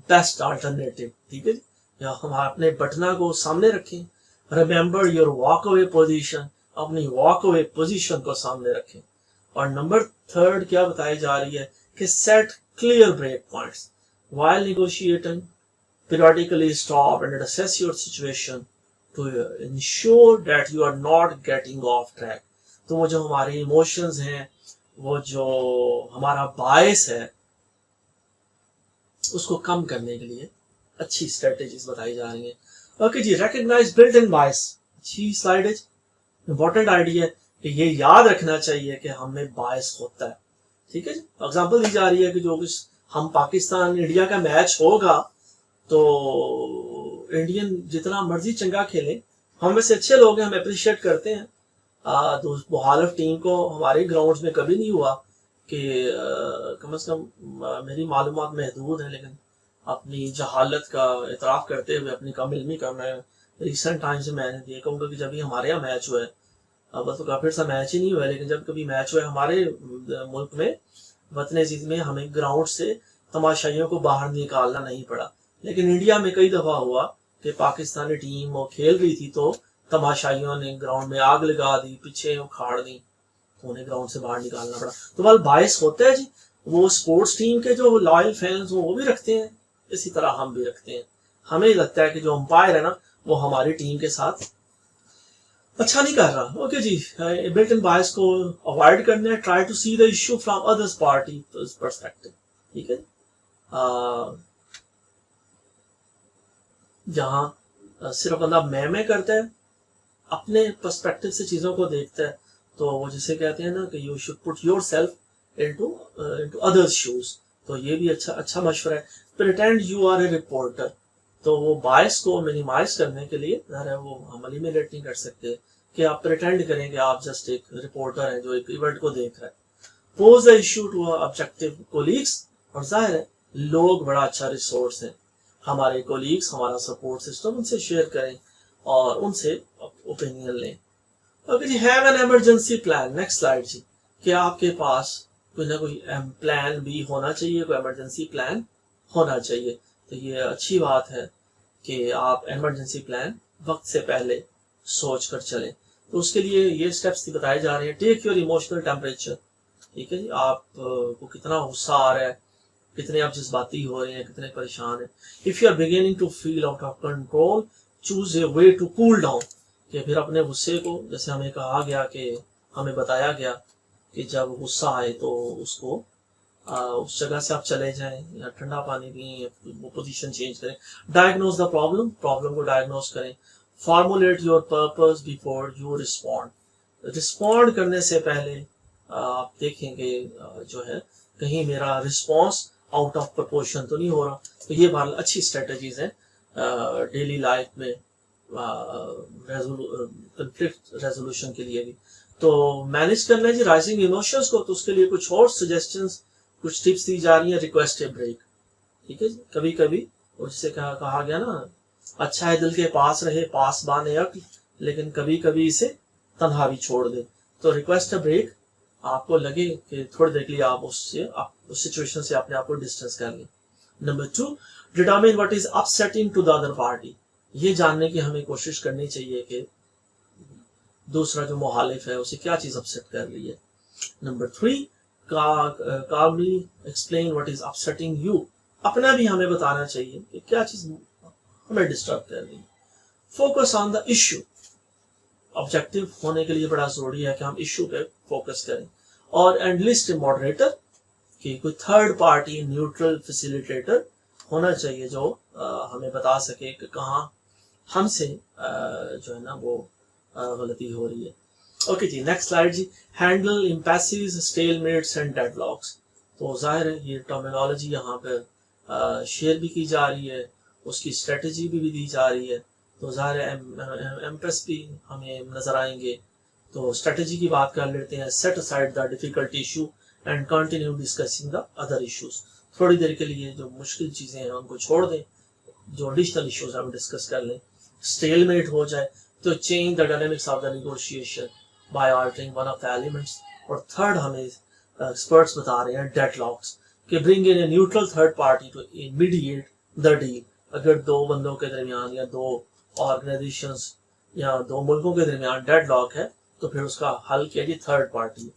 best alternative, ठीक है जी, या हम अपने बटना को सामने रखें, remember your walk away position, अपनी वॉक अवे पोजीशन को सामने रखें। और नंबर थर्ड क्या बताई जा रही है कि set clear break points while negotiating, periodically stop and assess your situation to ensure that you are not getting off track। तो वो जो हमारे इमोशंस हैं, वो जो हमारा बायस है, उसको कम करने के लिए अच्छी स्ट्रेटेजीज बताई जा रही हैं। ओके जी, रिकग्नाइज बिल्ट इन बायस, अच्छी स्लाइड है, इंपॉर्टेंट आइडिया है कि ये याद रखना चाहिए कि हमें बायस होता है, ठीक है जी। एग्जांपल दी जा रही है कि जो कुछ हम पाकिस्तान इंडिया का मैच होगा तो इंडियन जितना मर्जी चंगा खेले, हम में से अच्छे लोग हैं, हम अप्रिशिएट करते हैं। मुखालिफ टीम को हमारे ग्राउंड्स में कभी नहीं हुआ कि कम से कम मेरी मालूमात महदूद है, लेकिन अपनी जहालत का इतराफ़ करते हुए, अपनी कम इल्मी का, मैं रिसेंट टाइम से मैंने ये कहूँगा कि जब भी हमारे यहाँ मैच हुआ है, अब तो काफी सा मैच ही नहीं हुआ है, लेकिन जब कभी मैच हुआ है हमारे मुल्क में, वतन अजीज में, हमें ग्राउंड से तमाशाइयों को बाहर निकालना नहीं पड़ा। लेकिन इंडिया में कई दफा हुआ कि पाकिस्तानी टीम वो खेल रही थी तो तमाशाइयों ने ग्राउंड में आग लगा दी, पीछे उखाड़ दी, तो उन्हें ग्राउंड से बाहर निकालना पड़ा। तो वाल बायस होता है जी, वो स्पोर्ट्स टीम के जो लॉयल फैंस हो वो भी रखते हैं, इसी तरह हम भी रखते हैं। हमें लगता है कि जो अंपायर है ना, वो हमारी टीम के साथ अच्छा नहीं कर रहा। ओके जी, बिल्ट इन बायस को अवॉइड करना है, try to see the issue from others party perspective, ठीक है। जहां सिर्फ बंदा मैं करता है, अपने पर्सपेक्टिव से चीजों को देखता है, तो वो जिसे कहते हैं ना कि you should put yourself into others shoes, तो ये भी अच्छा मशवरा है। Pretend you are a reporter, तो वो बायस को मिनिमाइज करने के लिए वो हम एलिमिनेट नहीं कर सकते कि आप प्रिटेंड करें कि आप जस्ट एक रिपोर्टर हैं जो एक इवेंट को देख रहा है। Pose the issue to objective colleagues, और जाहिर है लोग बड़ा अच्छा रिसोर्स है, हमारे कोलीग्स, हमारा सपोर्ट सिस्टम, उनसे शेयर करें और उनसे ओपिनियन लें। ओके जी, have an emergency plan, next slide जी, कि आपके पास कोई ना कोई प्लान भी होना चाहिए, कोई इमरजेंसी प्लान होना चाहिए। तो ये अच्छी बात है कि आप इमरजेंसी प्लान वक्त से पहले सोच कर चलें। तो उसके लिए ये स्टेप्स बताए जा रहे हैं। टेक योर इमोशनल टेम्परेचर, ठीक है जी, आप को कितना गुस्सा आ रहा है, कितने आप जज्बाती हो रहे हैं, कितने परेशान हैं। If you are beginning to feel out of control, choose a way to cool down, कि फिर अपने गुस्से को, जैसे हमें कहा गया कि हमें बताया गया कि जब गुस्सा आए तो उसको उस जगह से आप चले जाएं या ठंडा पानी पिए, वो पोजीशन चेंज करें। डायग्नोज द प्रॉब्लम, प्रॉब्लम को डायग्नोज करें। Formulate your purpose before you respond, respond करने से पहले आप देखेंगे जो है कहीं मेरा रिस्पॉन्स आउट ऑफ प्रपोर्शन तो नहीं हो रहा। तो ये बात अच्छी स्ट्रेटजीज हैं डेली लाइफ में कंफ्लिक्ट रेजोल्यूशन के लिए भी। तो मैनेज करना है जी राइजिंग इमोशंस को, तो उसके लिए कुछ और सजेशंस, कुछ टिप्स दी जा रही है। रिक्वेस्ट ए ब्रेक, ठीक है जी, कभी कभी उससे कहा गया ना, अच्छा है दिल के पास रहे पास बाने अक्ल, लेकिन कभी कभी इसे तन्हा भी छोड़ दे। तो रिक्वेस्ट ए ब्रेक, आपको लगे कि थोड़ी देर के लिए आप उस सिचुएशन से अपने आप को डिस्टेंस कर लें। Number 2, determine what is upsetting to the other party, ये जानने की हमें कोशिश करनी चाहिए कि दूसरा जो मुखालिफ है उसे क्या चीज अपसेट कर रही है। Number 3, calmly explain what is upsetting you, अपना भी हमें बताना चाहिए कि क्या चीज हमें डिस्टर्ब कर रही है। Focus on the issue, objective होने के लिए बड़ा जरूरी है कि हम इश्यू पे फोकस करें। और एंडलिस्ट मॉडरेटर, कि कोई थर्ड पार्टी न्यूट्रल फैसिलिटेटर होना चाहिए जो हमें बता सके कि कहाँ हमसे जो है ना वो गलती हो रही है। ओके जी, नेक्स्ट स्लाइड जी, handle impasses, stalemates and deadlocks. तो जाहिर है ये टर्मिनोलॉजी यहाँ पर शेयर भी की जा रही है, उसकी स्ट्रेटजी भी दी जा रही है। तो जाहिर है एम्प्रेस भी हमें नजर आएंगे। तो स्ट्रेटजी की बात कर लेते हैं। Set aside the difficult issue and continue discussing the other issues, थोड़ी देर के लिए जो मुश्किल चीजें हैं उनको छोड़ दें, जो एडिशनल इश्यूज हम डिस्कस कर लें। स्टेलमेट हो जाए तो change the dynamics of the negotiation by altering one of the elements. और थर्ड हमें एक्सपर्ट्स बता रहे हैं डेडलॉक्स, कि bring in a neutral third party to mediate the deal. अगर दो बंदों के दरमियान या दो ऑर्गेनाइजेशंस या दो मुल्कों के दरमियान डेडलॉक है तो फिर उसका हल क्या जी, थर्ड पार्टी।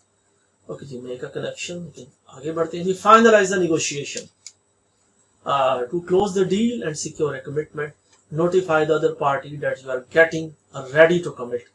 ओके जी, मेक अ कनेक्शन। आगे बढ़ते हैं जी, finalise the negotiation to close the deal and secure a commitment, notify the other party that you are getting ready to commit.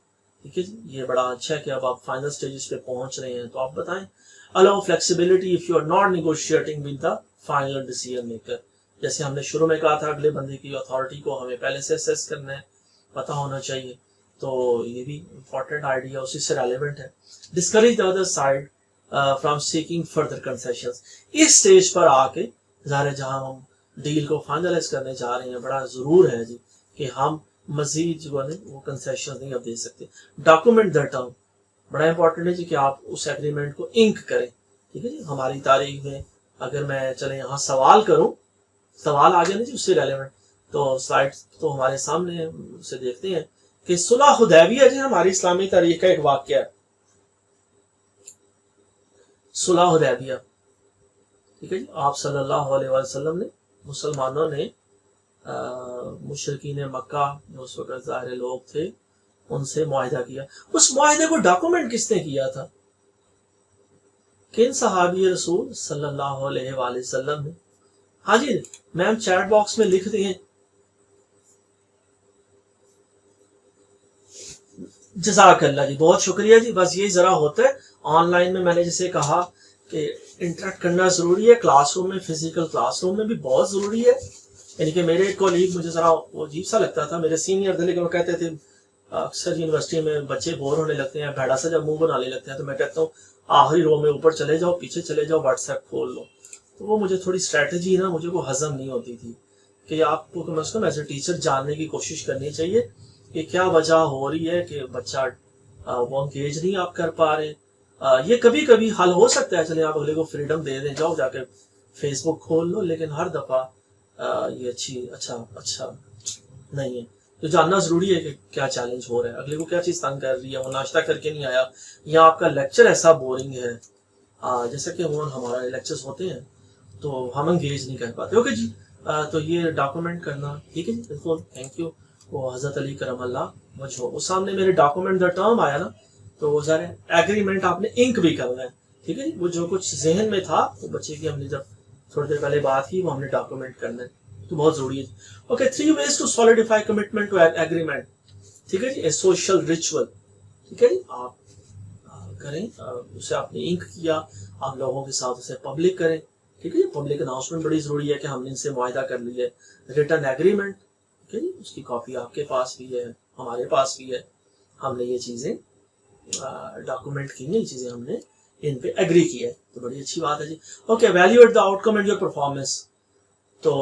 ठीक है जी, ये बड़ा अच्छा है कि अब आप फाइनल स्टेजेस पे पहुंच रहे हैं, तो आप बताएं। Allow flexibility if you are not negotiating with the final decision maker. जैसे हमने शुरू में कहा था, अगले बंदे की अथॉरिटी को हमें पहले से असेस करना है, पता होना चाहिए, तो ये भी इम्पोर्टेंट आइडिया उसी से रेलेवेंट है। Discourage the other side from seeking further concessions. इस स्टेज पर आके ज़ाहिर है जहां हम डील को फाइनलाइज करने जा रहे हैं, बड़ा ज़रूर है जी कि हम मजीद जो है वो कंसेशन नहीं अब दे सकते। डॉक्यूमेंट द टर्म, बड़ा इंपॉर्टेंट है जी कि आप उस एग्रीमेंट को इंक करें। ठीक है जी, हमारी तारीख में अगर मैं चले यहाँ सवाल करूं, सवाल आ गया ना जी उससे रेलेवेंट, तो स्लाइड तो हमारे सामने से देखते हैं कि सुलह हुदैबिया जी हमारी इस्लामी तारीख का एक वाक़या है। सुलह हुदैबिया, ठीक है जी, आप सल्लल्लाहु अलैहि वसल्लम ने, मुसलमानों ने मुशरिकीन मक्का जो उस वक्त ज़ाहिर लोग थे उनसे मुआहिदा किया। उस मुआहिदे को डॉक्यूमेंट किसने किया था? किन सहाबी रसूल सल्लल्लाहु अलैहि वसल्लम ने? हाँ जी मैम, चैट बॉक्स में लिख दिए। जज़ाकल्लाह जी, बहुत शुक्रिया जी। बस ये जरा होता है ऑनलाइन में, मैंने जैसे कहा कि इंटरेक्ट करना जरूरी है, क्लासरूम में, फिजिकल क्लासरूम में भी बहुत जरूरी है। यानी कि मेरे एक कोलीग, मुझे जरा वो अजीब सा लगता था, मेरे सीनियर थे, लेकिन वो कहते थे अक्सर यूनिवर्सिटी में बच्चे बोर होने लगते हैं, भेड़ा सा जब मुंह बनाने लगते हैं, तो मैं कहता हूँ आखिरी रो में ऊपर चले जाओ, पीछे चले जाओ, व्हाट्सएप खोल लो। तो वो मुझे थोड़ी स्ट्रैटेजी ना, मुझे वो हजम नहीं होती थी कि आपको कम अज कम एज ए टीचर जानने की कोशिश करनी चाहिए कि क्या वजह हो रही है कि बच्चा वो एंगेज नहीं आप कर पा रहे। ये कभी कभी हल हो सकता है, चले आप अगले को फ्रीडम दे दें, जाओ जाके फेसबुक खोल लो, लेकिन हर दफा ये अच्छा नहीं है। तो जानना जरूरी है कि क्या चैलेंज हो रहा है, अगले को क्या चीज तंग कर रही है, वो नाश्ता करके नहीं आया, या आपका लेक्चर ऐसा बोरिंग है, जैसा कि वो हमारा लेक्चर्स होते हैं तो हम एंगेज नहीं कर पाते। ओके जी, तो ये डॉक्यूमेंट करना, ठीक है जी, बिल्कुल, थैंक यू। वो हजरत अली करमल्लाह वजहो, वो सामने मेरे डॉक्यूमेंट द टर्म आया ना, तो वो सारे एग्रीमेंट आपने इंक भी करना है। ठीक है जी, वो जो कुछ जहन में था वो बच्चे की हमने जब थोड़ी देर पहले बात की, वो हमने डॉक्यूमेंट करना है, तो बहुत जरूरी है। Okay, 3 ways to solidify commitment to agreement. ठीक है जी, ए सोशल रिचुअल। ठीक है जी, आप करें, उसे आपने इंक किया, आप लोगों के साथ उसे पब्लिक करें। ठीक है जी, पब्लिक अनाउंसमेंट बड़ी जरूरी है कि हमने इनसे मुआहिदा कर लिया है। रिटर्न एग्रीमेंट, ठीक है जी, उसकी कॉपी आपके पास भी है, हमारे पास भी है, हमने ये चीजें डॉक्यूमेंट की, ये चीजें हमने इन पे एग्री की है, तो बड़ी अच्छी बात है जी। Okay, evaluate the outcome and your performance. तो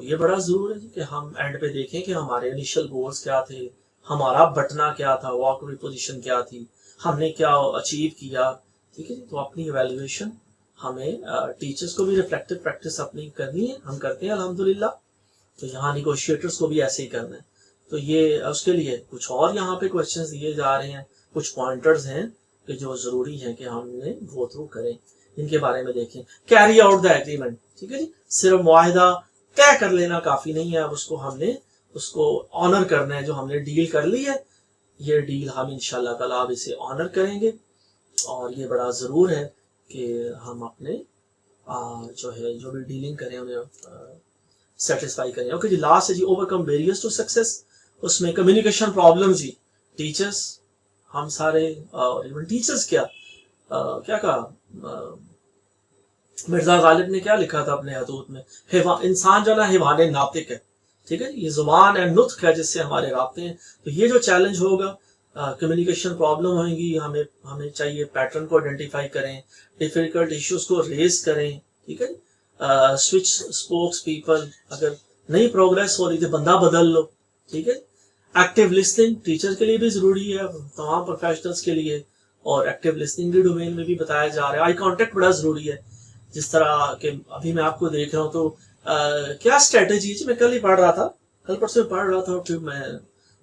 ये बड़ा जरूर है जी कि हम एंड पे देखें कि हमारे इनिशियल गोल्स क्या थे, हमारा बटना क्या था, वॉकअवे पोजीशन क्या थी, हमने क्या अचीव किया। ठीक है जी, तो अपनी इवैल्यूएशन हमें टीचर्स को भी रिफ्लेक्टिव प्रैक्टिस अपनी करनी है, हम करते हैं अल्हम्दुलिल्लाह। तो यहाँ निगोशिएटर्स को भी ऐसे ही करना है। तो ये उसके लिए कुछ और यहाँ पे क्वेश्चंस दिए जा रहे हैं, कुछ पॉइंटर्स हैं कि जो जरूरी है कि हमने गो थ्रू करें, इनके बारे में देखें। Carry out the agreement. ठीक है जी, सिर्फ मुआहिदा तय कर लेना काफी नहीं है, अब उसको हमने उसको ऑनर करना है। जो हमने डील कर ली है, ये डील हम इंशाल्लाह ताला अब इसे ऑनर करेंगे, और ये बड़ा जरूर है कि हम अपने जो है जो भी डीलिंग करें उन्हें सेटिस्फाई करें। ओके जी, लास्ट है जी, ओवरकम बैरियर्स टू सक्सेस। उसमें कम्युनिकेशन प्रॉब्लम जी, टीचर्स, हम सारे, और इवन टीचर्स क्या कहा मिर्जा गालिब ने, क्या लिखा था अपने हदूद में, इंसान जो ना हिवाने नातिक है। ठीक है, ये जुबान है, नुत्क है, जिससे हमारे राब्ते हैं। तो ये जो चैलेंज होगा, कम्युनिकेशन प्रॉब्लम होगी, हमें चाहिए पैटर्न को आइडेंटिफाई करें, डिफिकल्ट इश्यूज को रेज करें। ठीक है, स्विच स्पोक्स पीपल, अगर नई प्रोग्रेस हो रही थी बंदा बदल लो। ठीक है, एक्टिव लिसनिंग टीचर के लिए भी जरूरी है, तमाम प्रोफेशनल्स के लिए, और एक्टिव लिसनिंग के डोमेन में भी बताया जा रहा है। आई कांटेक्ट बड़ा जरूरी है, जिस तरह के अभी मैं आपको देख रहा हूँ, तो क्या स्ट्रेटेजी है। मैं कल ही पढ़ रहा था, कल परसों पढ़ रहा था, और फिर मैं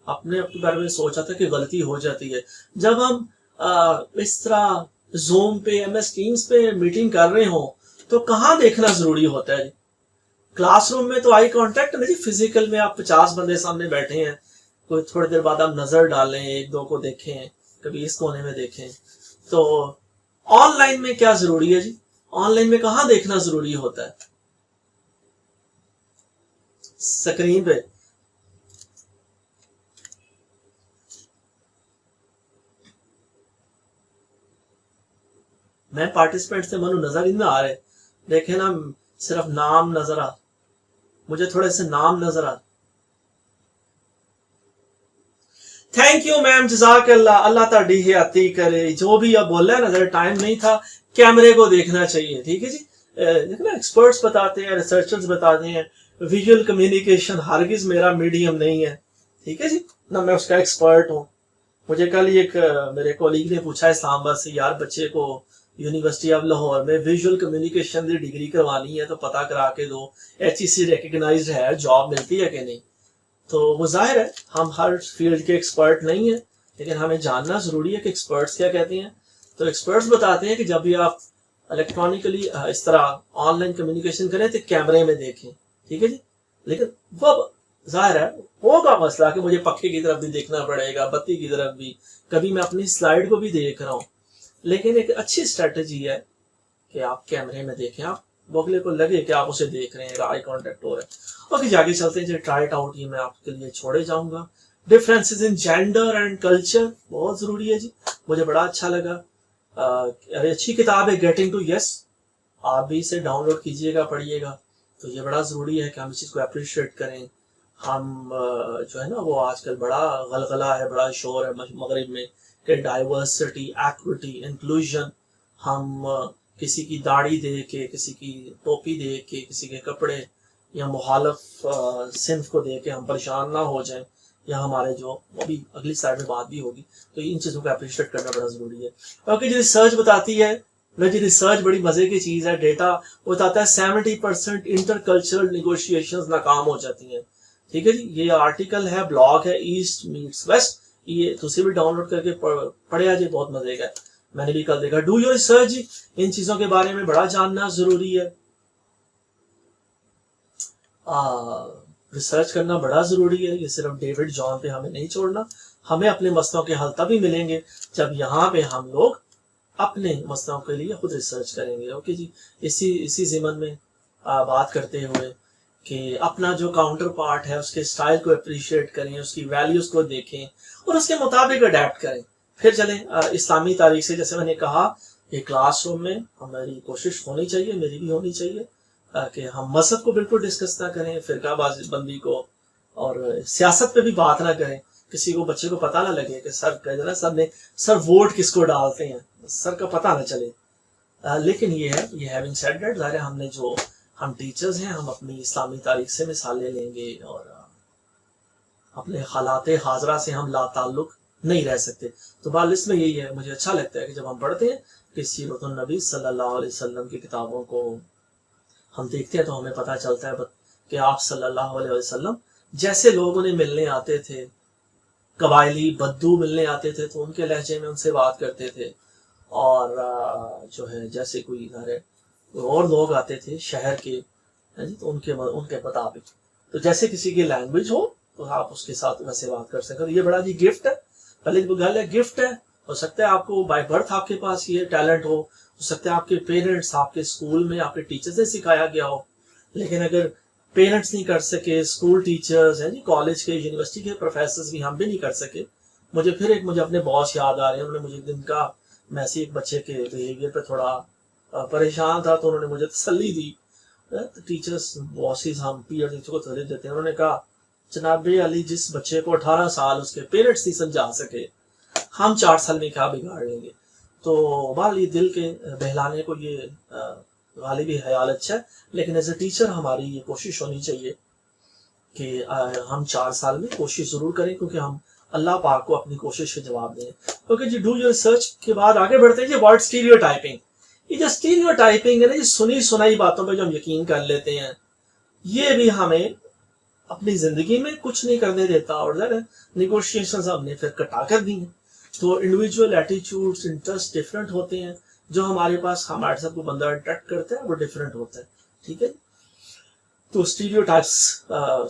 अपने बारे में सोचा था कि गलती हो जाती है जब हम इस तरह जूम पे, MS टीम्स पे मीटिंग कर रहे हो, तो कहाँ देखना जरूरी होता है, क्लास रूम में तो आई कांटेक्ट नहीं, फिजिकल में आप 50 बंदे सामने बैठे हैं, कोई थोड़ी देर बाद आप नजर डालें, एक दो को देखें, कभी इस कोने में देखें। तो ऑनलाइन में क्या जरूरी है जी? ऑनलाइन में कहाँ देखना जरूरी होता है? स्क्रीन पे। मैं पार्टिसिपेंट से मनु नजर ही नहीं आ रहे, देखे ना, सिर्फ नाम नजर आ, मुझे थोड़े से नाम नजर आ। थैंक यू मैम, जजाक अल्लाह, अल्लाह ताड़ी हयाती करे। जो भी अब बोल रहा है ना, जरा टाइम नहीं था, कैमरे को देखना चाहिए, ठीक है जी। देखना, एक्सपर्ट्स बताते हैं, रिसर्चर्स बताते हैं, विजुअल कम्युनिकेशन हरगिज मेरा मीडियम नहीं है, ठीक है जी, ना मैं उसका एक्सपर्ट हूँ। मुझे कल एक मेरे कोलीग ने पूछा इस्लामाबाद से, यार बच्चे को यूनिवर्सिटी ऑफ लाहौर में विजुअल कम्युनिकेशन की डिग्री करवानी है तो पता करा के दो, HEC रिकग्नाइज्ड है, जॉब मिलती है कि नहीं। तो वो जाहिर है हम हर फील्ड के एक्सपर्ट नहीं है, लेकिन हमें जानना जरूरी है कि एक्सपर्ट्स क्या कहते हैं। तो एक्सपर्ट्स बताते हैं कि जब भी आप इलेक्ट्रॉनिकली इस तरह ऑनलाइन कम्युनिकेशन करें तो कैमरे में देखें, ठीक है जी। लेकिन वो जाहिर है होगा मसला कि मुझे पक्के की तरफ भी देखना पड़ेगा, बत्ती की तरफ भी, कभी मैं अपनी स्लाइड को भी देख रहा हूँ। लेकिन एक अच्छी स्ट्रेटजी है कि आप कैमरे में देखें, आप बगले को लगे कि आप उसे देख रहे हैं, आई कांटेक्ट हो रहा है। ओके, जाके चलते हैं, ट्राई इट आउट, ये मैं आपके लिए छोड़े जाऊंगा। Differences in gender and culture बहुत जरूरी है जी, मुझे बड़ा अच्छा लगा। अरे अच्छी किताब है गेटिंग टू यस, आप भी इसे डाउनलोड कीजिएगा, पढ़िएगा। तो ये बड़ा जरूरी है कि हम इस चीज को अप्रिशिएट करें। हम जो है ना, वो आजकल बड़ा गलगला है, बड़ा शोर है मगरिब में कि डाइवर्सिटी, एक्विटी, इंक्लूजन। हम किसी की दाढ़ी देख के, किसी की टोपी देख के, किसी के कपड़े या मुखालफ सिंफ को देख के हम परेशान ना हो जाएं, या हमारे जो वो भी अगली स्लाइड में बात भी होगी। तो इन चीज़ों को अप्रिशिएट करना बड़ा ज़रूरी है। क्योंकि जो रिसर्च बताती है ना जी, रिसर्च बड़ी मज़े की चीज़ है। डेटा बताता है 70% इंटरकल्चरल निगोशिएशंस नाकाम हो जाती हैं, ठीक है जी। ये आर्टिकल है, ब्लॉग है, ईस्ट मीट्स वेस्ट, ये तुझे भी डाउनलोड करके पढ़े आज, बहुत मजे का, मैंने भी कल देखा। डू योर रिसर्च, इन चीजों के बारे में बड़ा जानना जरूरी है। रिसर्च करना बड़ा जरूरी है। ये सिर्फ डेविड जॉन पे हमें नहीं छोड़ना, हमें अपने मसलों के हल तभी मिलेंगे जब यहाँ पे हम लोग अपने मसलों के लिए खुद रिसर्च करेंगे। ओके जी, इसी ज़िमन में बात करते हुए कि अपना जो काउंटर पार्ट है उसके स्टाइल को अप्रिशिएट करें, उसकी वैल्यूज को देखें और उसके मुताबिक अडेप्ट करें। फिर चलें इस्लामी तारीख से, जैसे मैंने कहा कि क्लासरूम में हमारी कोशिश होनी चाहिए, मेरी भी होनी चाहिए, कि हम मजहब को बिल्कुल डिस्कस ना करें, फिरकाबाजी को, और सियासत पे भी बात ना करें। किसी को, बच्चे को पता ना लगे कि सर कह देना सर वोट किसको डालते हैं, सर का पता ना चले। लेकिन ये है, ये हैविंग सेड दैट, ज़ाहिर हमने जो हम टीचर्स हैं, हम अपनी इस्लामी तारीख से मिसालें लेंगे और अपने हालात हाजरा से हम लाताल्लुक नहीं रह सकते। तो बाल इसमें यही है, मुझे अच्छा लगता है कि जब हम पढ़ते हैं कि सीरतुन नबी सल्लल्लाहु अलैहि वसल्लम की किताबों को हम देखते हैं तो हमें पता चलता है कि आप सल्लल्लाहु अलैहि वसल्लम जैसे लोग उन्हें मिलने आते थे, कबायली बद्दू मिलने आते थे तो उनके लहजे में उनसे बात करते थे, और जो है जैसे कोई और लोग आते थे शहर के, तो उनके मुताबिक, तो जैसे किसी की लैंग्वेज हो तो आप उसके साथ वैसे बात कर सकते हो। ये बड़ा जी गिफ्ट है, पहले तो गल है गिफ्ट है। हो सकता है आपको बाय बर्थ आपके पास ये टैलेंट हो सकता है आपके पेरेंट्स, आपके स्कूल में आपके टीचर से सिखाया गया हो, लेकिन अगर पेरेंट्स नहीं कर सके, स्कूल टीचर्स हैं जी, कॉलेज के, यूनिवर्सिटी के प्रोफेसर्स भी, हम भी नहीं कर सके। मुझे अपने बॉस याद आ रहे हैं, उन्होंने मुझे दिन का, मैं ऐसे एक बच्चे के बिहेवियर पर थोड़ा परेशान था तो उन्होंने मुझे तसल्ली दी। टीचर्स, बॉसेस, हम पीयर को तसल्ली देते हैं। उन्होंने कहा जनाबे अली, जिस बच्चे को 18 साल उसके पेरेंट्स नहीं समझा सके, हम 4 साल में क्या बिगाड़ लेंगे। तो बाल ये दिल के बहलाने को ये गालिबी ख्याल अच्छा है, लेकिन एज ए टीचर हमारी ये कोशिश होनी चाहिए कि हम 4 साल में कोशिश जरूर करें, क्योंकि हम अल्लाह पाक को अपनी कोशिश के जवाब दें। क्योंकि जी डू योर रिसर्च के बाद आगे बढ़ते हैं जी, वर्ड स्टीरियोटाइपिंग। ये जो स्टीरियोटाइपिंग है ना, ये सुनी सुनाई बातों पे जो हम यकीन कर लेते हैं, ये भी हमें अपनी जिंदगी में कुछ नहीं करने देता, और निगोशिएशंस हमने फिर कटा कर दी हैं। तो इंडिविजुअल एटीट्यूड्स, इंटरेस्ट डिफरेंट होते हैं, जो हमारे पास हमारे साथ को बंदा अट्रैक्ट करता है वो डिफरेंट होता है, ठीक है। तो स्टीरियोटाइप्स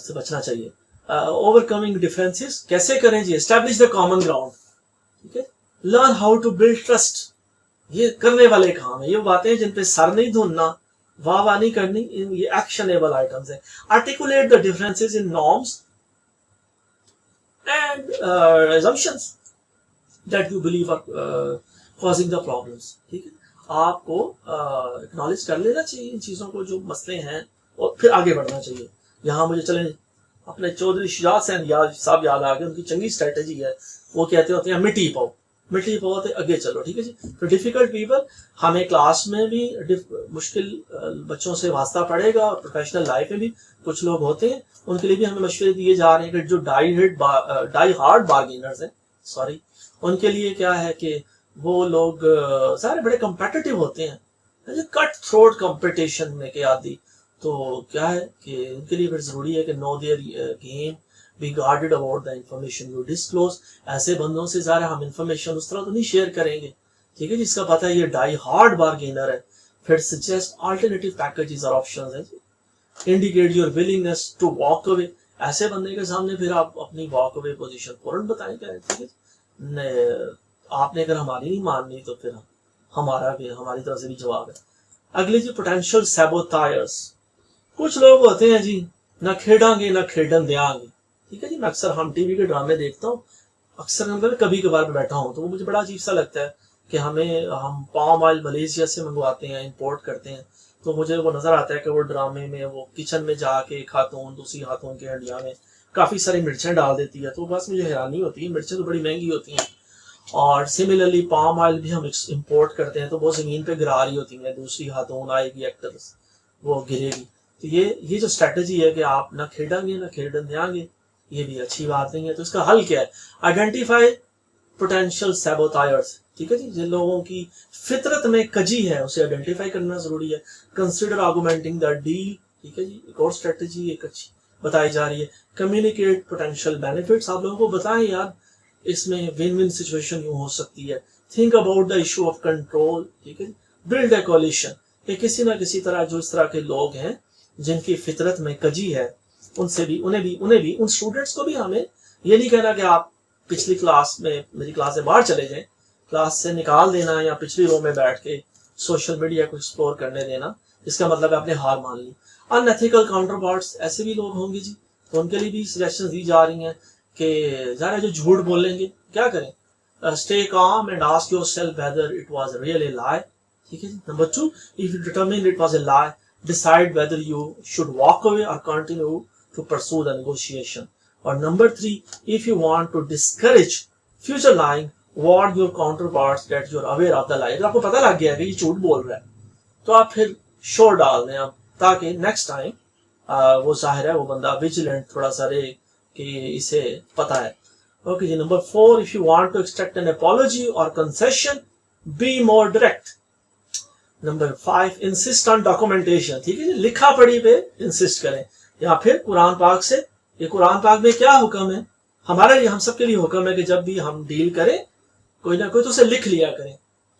से बचना चाहिए। ओवरकमिंग डिफरेंसेस कैसे करें जी? एस्टैब्लिश द कॉमन ग्राउंड, ठीक है। Learn how to build trust, ये करने वाले काम है, ये बातें जिन पे सर नहीं धुनना, वाह वाह नहीं करनी, ये एक्शनेबल आइटम्स है। Articulate the differences in norms and assumptions that you believe are causing the problems, ठीक है। आपको एक्नॉलेज कर लेना चाहिए इन चीज़ों को, जो मसले हैं, और फिर आगे बढ़ना चाहिए। यहाँ मुझे चले अपने चौधरी शुजात साहब याद आ गए, उनकी चंगी स्ट्रेटेजी है, वो कहते होते हैं मिट्टी पाओ, मिट्टी पाओ तो आगे चलो, ठीक है जी। तो डिफिकल्ट पीपल, हमें क्लास में भी मुश्किल बच्चों से वास्ता पड़ेगा, और प्रोफेशनल लाइफ में भी कुछ लोग होते हैं, उनके लिए भी हमें मशवरे दिए जा रहे हैं कि जो डाई हार्ड बार्गेनर्स हैं, सॉरी, उनके लिए क्या है कि वो लोग सारे बड़े कम्पिटिटिव होते हैं, कट थ्रोट कंपटीशन में के आदि। तो क्या है कि उनके लिए फिर जरूरी है कि know their game, be guarded about the information you disclose. ऐसे बंदों से ज़्यादा हम इंफॉर्मेशन उस तरह तो नहीं शेयर करेंगे, ठीक है, जिसका पता है ये डाई हार्ड बार्गेनर है। फिर सजेस्ट अल्टरनेटिव पैकेजेस और ऑप्शंस हैं। Indicate your willingness to walk away, ऐसे बंदे के सामने फिर आप अपनी वॉक अवे पोजीशन फौरन बताएंगे, ठीक है। आपने अगर हमारी नहीं माननी तो फिर हमारी तरफ से भी जवाब है। अगले जी, पोटेंशियल सैबोटायर्स। कुछ लोग होते हैं जी, ना खेडांगे ना खेडन देंगे, ठीक है जी। मैं अक्सर हम टीवी के ड्रामे देखता हूँ, अक्सर मैं कभी कभार में बैठा हूँ, तो वो मुझे बड़ा अजीब सा लगता है कि हम पाम ऑयल मलेशिया से मंगवाते हैं, इंपोर्ट करते हैं, तो मुझे वो नजर आता है कि वो ड्रामे में वो किचन में जाके खातून दूसरी खातून के हंडिया में काफी सारी मिर्चें डाल देती है, तो बस मुझे हैरानी होती है, मिर्चें तो बड़ी महंगी होती हैं। और सिमिलरली पाम ऑयल भी हम इंपोर्ट करते हैं, तो वो जमीन पे गिरा रही होती है, दूसरी खातून आएगी एक्टर्स, वो गिरेगी। तो ये जो स्ट्रेटजी है कि आप ना खेडेंगे ना खेडन देंगे, ये भी अच्छी बात नहीं है। तो इसका हल क्या है? आइडेंटिफाई पोटेंशियल सैबोटायर्स, ठीक है जी, जिन लोगों की फितरत में कजी है उसे आइडेंटिफाई करना जरूरी है। कंसिडर आर्गुमेंटिंग द डील, ठीक है जी, एक और स्ट्रेटजी एक अच्छी बताई जा रही है। कम्युनिकेट पोटेंशियल बेनिफिट्स, आप लोगों को बताएं यार इसमें विन विन सिचुएशन यूं हो सकती है। Think about the issue of control, ठीक है। बिल्ड ए कोलिशन, ये किसी ना किसी तरह जो इस तरह के लोग हैं जिनकी फितरत में कजी है, उनसे भी उन्हें भी उन स्टूडेंट्स को भी हमें ये नहीं कहना कि आप पिछली क्लास में मेरी क्लास से बाहर चले जाएं, क्लास से निकाल देना या पिछली रो में बैठ के सोशल मीडिया को एक्सप्लोर करने देना, इसका मतलब है आपने हार मान ली। अनएथिकल काउंटर पार्ट्स, ऐसे भी लोग होंगे जी, तो उनके लिए भी सजेशन दी जा रही हैं कि ज़रा जो झूठ बोलेंगे क्या करें। Stay calm and ask yourself whether it was really a lie, ठीक है जी। Number 2, if you determine it was a lie, decide whether you should walk away or continue to pursue the negotiation. Or number 3, if you want to discourage future lying, warn your counterparts that you are aware of the lie. अगर आपको पता लग गया है कि ये झूठ बोल रहा है, तो आप फिर शोर डाल दें आप, ताकि नेक्स्ट टाइम वो जाहिर है वो बंदा विजिलेंट थोड़ा सा रहे कि इसे पता है। ओके जी। Number 4, if you want to extract an apology or concession, be more direct. Number 5, insist on documentation, ठीक है जी, लिखा पढ़ी पे इंसिस्ट करें। या फिर कुरान पाक से, ये कुरान पाक में क्या हुक्म है हमारे लिए, हम सबके लिए हुक्म है कि जब भी हम डील करें कोई ना कोई तो उसे लिख लिया करें,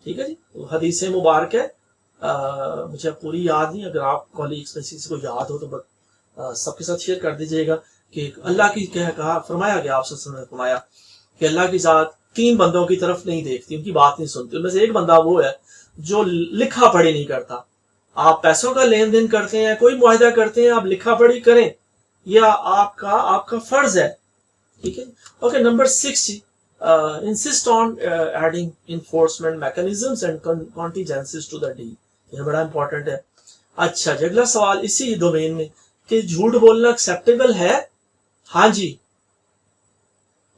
ठीक है जी। तो हदीस मुबारक है, मुझे पूरी याद नहीं, अगर आप कॉलीग्स में किसी को याद हो तो सबके साथ शेयर कर दीजिएगा कि अल्लाह की कहा फरमाया गया, आपसे फरमाया कि अल्लाह की जात 3 बंदों की तरफ नहीं देखती, उनकी बात नहीं सुनती। उनमें से एक बंदा वो है जो लिखा पढ़ी नहीं करता। आप पैसों का लेन देन करते हैं, कोई मुआहिदा करते हैं, आप लिखा पढ़ी करें, यह आपका फर्ज है, ठीक है। Okay. Number 6, insist on adding enforcement mechanisms and contingencies to the deal, यह बड़ा इंपॉर्टेंट है। अच्छा जी, अगला सवाल इसी डोमेन में कि झूठ बोलना एक्सेप्टेबल है? हाँ जी,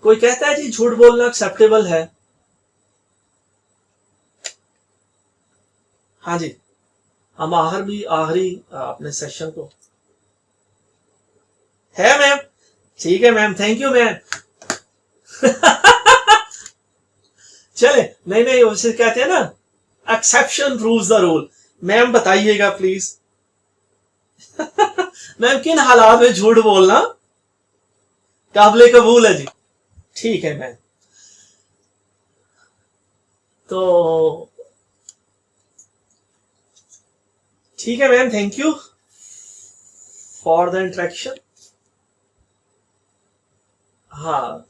कोई कहता है जी झूठ बोलना एक्सेप्टेबल है? हाँ जी, हम आखिरी अपने सेशन को है मैम, ठीक है मैम, थैंक यू मैम। चले, नहीं उसे कहते हैं ना exception proves the rule. Ma'am बताइएगा प्लीज। मैम किन हालात में झूठ बोलना काबिले कबूल है जी? ठीक है मैम। तो ठीक है ma'am, thank you. For the interaction. हाँ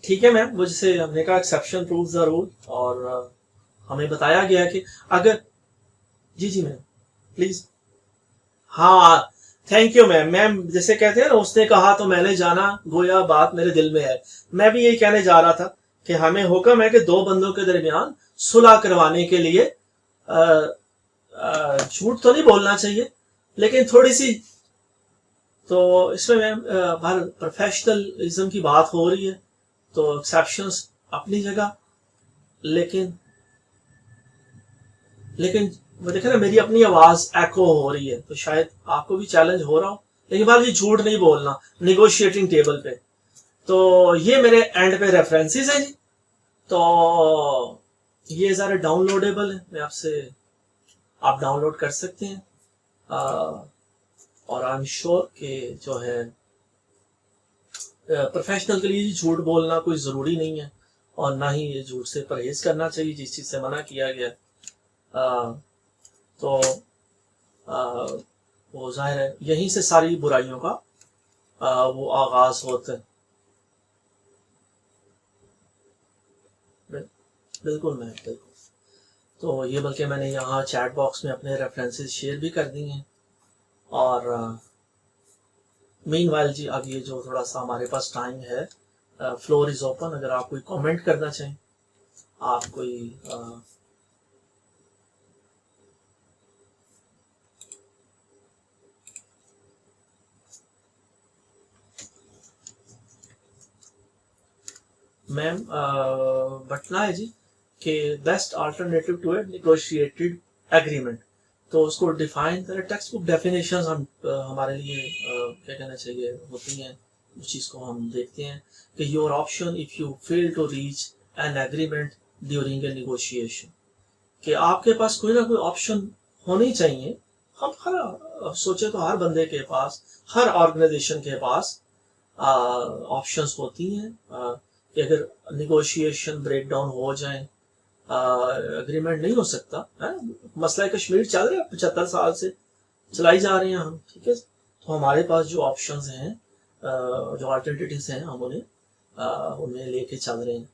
ठीक है मैम, वो जैसे हमने कहा एक्सेप्शन प्रूव्स द रूल, और हमें बताया गया कि अगर, जी जी मैम प्लीज। हाँ थैंक यू मैम। मैम जैसे कहते हैं ना, उसने कहा तो मैंने जाना, गोया बात मेरे दिल में है। मैं भी यही कहने जा रहा था कि हमें हुक्म है कि दो बंदों के दरमियान सुलह करवाने के लिए झूठ तो नहीं बोलना चाहिए, लेकिन थोड़ी सी तो इसमें मैम प्रोफेशनलिज्म की बात हो रही है, तो एक्सेप्शंस अपनी जगह, लेकिन लेकिन वो देखे ना, मेरी अपनी आवाज एको हो रही है, तो शायद आपको भी चैलेंज हो रहा हो। लेकिन बात ये झूठ नहीं बोलना निगोशिएटिंग टेबल पे। तो ये मेरे एंड पे रेफरेंसेस है जी, तो ये ज़रा डाउनलोडेबल है, मैं आपसे, आप डाउनलोड कर सकते हैं। और आई एम श्योर कि जो है प्रोफेशनल के लिए झूठ बोलना कोई ज़रूरी नहीं है, और ना ही ये झूठ से परहेज करना चाहिए जिस चीज़ से मना किया गया। तो वो जाहिर है यहीं से सारी बुराइयों का वो आगाज होता है। बिल्कुल मैम बिल्कुल। तो ये बल्कि मैंने यहाँ चैट बॉक्स में अपने रेफरेंसेस शेयर भी कर दिए हैं। और मीनवाइल जी, अब ये जो थोड़ा सा हमारे पास टाइम है, फ्लोर इज ओपन, अगर आप कोई कमेंट करना चाहें, आप कोई मैम बटना है जी कि best alternative to a negotiated agreement, तो उसको डिफाइन करें। टेक्स्ट बुक डेफिनेशंस हम हमारे लिए क्या कहना चाहिए होती हैं, उस चीज़ को हम देखते हैं कि your option if you fail to reach an agreement during a negotiation, कि आपके पास कोई ना कोई ऑप्शन होनी चाहिए। हम हर सोचे तो हर बंदे के पास, हर ऑर्गेनाइजेशन के पास ऑप्शंस होती हैं कि अगर नेगोशिएशन ब्रेक डाउन हो जाए, एग्रीमेंट नहीं हो सकता है। मसला कश्मीर चल रहा है 75 साल से, चलाई जा रहे हैं हम, ठीक है। तो हमारे पास जो ऑप्शंस हैं, जो अल्टरनेटिव्स हैं, हम उन्हें लेके चल रहे हैं।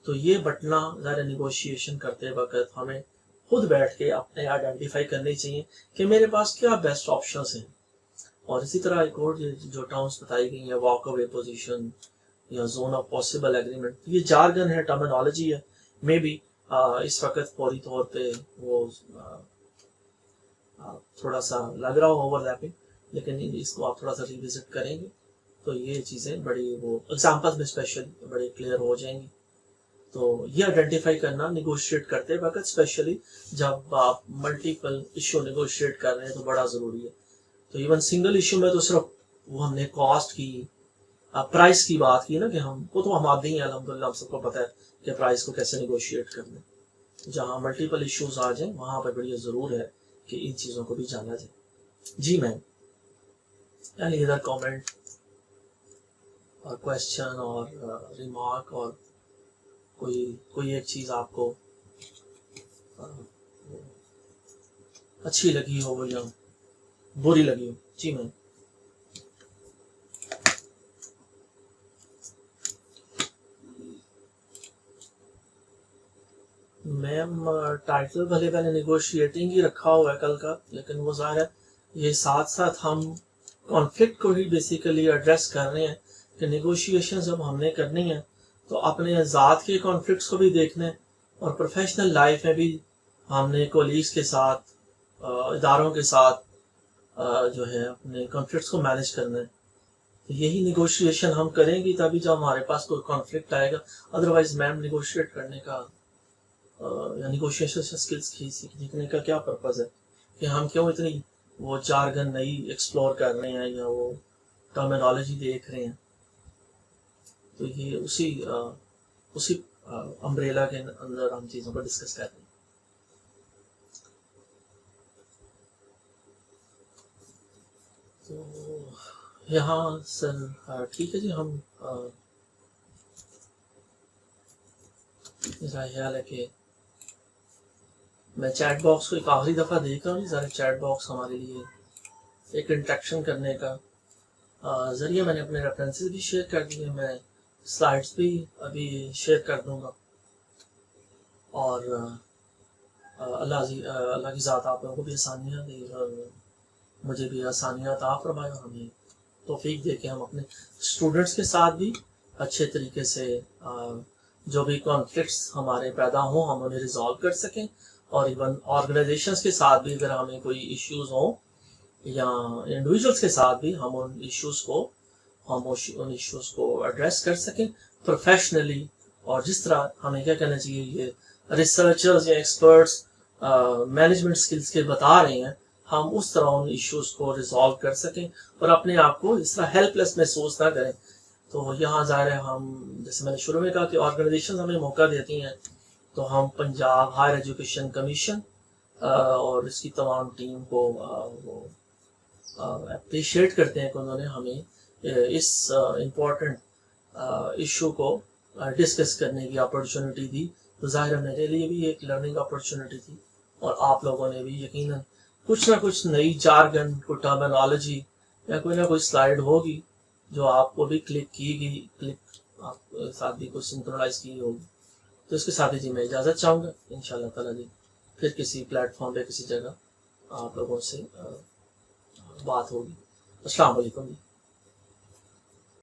तो ये बटना ज़रा नेगोशिएशन करते वक्त हमें खुद बैठ के अपने आइडेंटिफाई करनी चाहिए कि मेरे पास क्या बेस्ट ऑप्शंस हैं। और इसी तरह एक और जो टर्म्स बताई गई हैं, वॉक अवे पोजीशन या जोन ऑफ पॉसिबल एग्रीमेंट, ये जार्गन है, टर्मिनोलॉजी है, मे बी इस वक्त फौरी तौर पे वो थोड़ा सा लग रहा हो ओवरलैपिंग, लेकिन इसको आप थोड़ा सा रिविजिट करेंगे तो ये चीज़ें बड़ी वो एग्जाम्पल्स में स्पेशली बड़े क्लियर हो जाएंगी। तो ये आइडेंटिफाई करना निगोशिएट करते वक्त, स्पेशली जब आप मल्टीपल इशू निगोशिएट कर रहे हैं, तो बड़ा ज़रूरी है। तो इवन सिंगल इशू में तो सिर्फ वो हमने कॉस्ट की, प्राइस की बात की ना, कि हमको तो हम आते ही हैं अल्हम्दुलिल्लाह, हम सबको पता है कि प्राइस को कैसे निगोशिएट करना है। जहाँ मल्टीपल इश्यूज आ जाए वहाँ पर बड़ी ज़रूर है कि इन चीज़ों को भी जाना जाए। जी मैम, एनी अदर कमेंट और क्वेश्चन और रिमार्क, और कोई एक चीज़ आपको अच्छी लगी हो या बुरी लगी हो? जी मैम। मैम टाइटल भले मैंने नेगोशिएटिंग ही रखा हुआ है कल का, लेकिन वो ज़ाहिर है ये साथ साथ हम कॉन्फ्लिक्ट को ही बेसिकली एड्रेस कर रहे हैं कि नेगोशिएशन जब हमने करनी है तो अपने ज़ात के कॉन्फ्लिक्ट्स को भी देखना है, और प्रोफेशनल लाइफ में भी हमने कोलीग्स के साथ, इदारों के साथ जो है अपने कॉन्फ्लिक्ट्स को मैनेज करना है। तो यही नेगोशिएशन हम करेंगे तभी जब हमारे पास कोई कॉन्फ्लिक्ट आएगा। अदरवाइज मैम नेगोशिएट करने का या नेगोशिएशन स्किल्स सीखने का क्या पर्पज़ है, कि हम क्यों इतनी वो जार्गन नई एक्सप्लोर कर रहे हैं या वो टर्मिनोलॉजी देख रहे हैं। तो ये उसी अम्ब्रेला के अंदर हम चीज़ों को डिस्कस कर रहे हैं। तो यहाँ सर ठीक है जी, हम मेरा ख्याल है कि मैं चैट बॉक्स को एक आखिरी दफ़ा देख रहा हूँ। ज़रा चैट बॉक्स हमारे लिए ایک انٹریکشن کرنے کا ذریعہ میں نے اپنے ریفرنسز بھی شیئر کر دیے، میں سلائڈس بھی ابھی شیئر کر دوں گا، اور اللہ کی ذات آپ لوگوں کو بھی آسانیاں دے اور مجھے بھی آسانیاں عطا فرمائے، اور ہمیں توفیق دے کے ہم اپنے اسٹوڈنٹس کے ساتھ بھی اچھے طریقے سے جو بھی کانفلکٹس ہمارے پیدا ہوں ہم انہیں ریزالو کر سکیں، اور ایون آرگنائزیشنس کے ساتھ بھی اگر ہمیں کوئی ایشوز ہوں یا انڈیویجولس کے ساتھ بھی ہم ان ایشوز کو ایڈریس کر سکیں پروفیشنلی، اور جس طرح ہمیں کیا کرنا چاہیے، یہ ریسرچرز یا ایکسپرٹس مینجمنٹ سکلز کے بتا رہے ہیں، ہم اس طرح ان ایشوز کو ریزالو کر سکیں اور اپنے آپ کو اس طرح ہیلپ لیس محسوس نہ کریں۔ تو یہاں ظاہر ہے ہم، جیسے میں نے شروع میں کہا کہ آرگنائزیشن ہمیں موقع دیتی ہیں، تو ہم پنجاب ہائر ایجوکیشن کمیشن اور اس کی تمام ٹیم کو اپریشیٹ کرتے ہیں کہ انہوں نے ہمیں اس امپورٹنٹ ایشو کو ڈسکس کرنے کی اپرچونٹی دی۔ تو ظاہر ہے میرے لیے بھی ایک لرننگ اپرچونٹی تھی، اور آپ لوگوں نے بھی یقیناً کچھ نہ کچھ نئی جارگن، کوئی ٹرمینالوجی یا کوئی نہ کوئی سلائیڈ ہوگی جو آپ کو بھی کلک آپ کے ساتھ بھی کوئی سنکرونائز کی ہوگی۔ تو اس کے ساتھ ہی جی میں اجازت چاہوں گا، انشاءاللہ تعالیٰ جی پھر کسی پلیٹ فارم پہ کسی جگہ آپ لوگوں سے بات ہوگی۔ السلام علیکم جی۔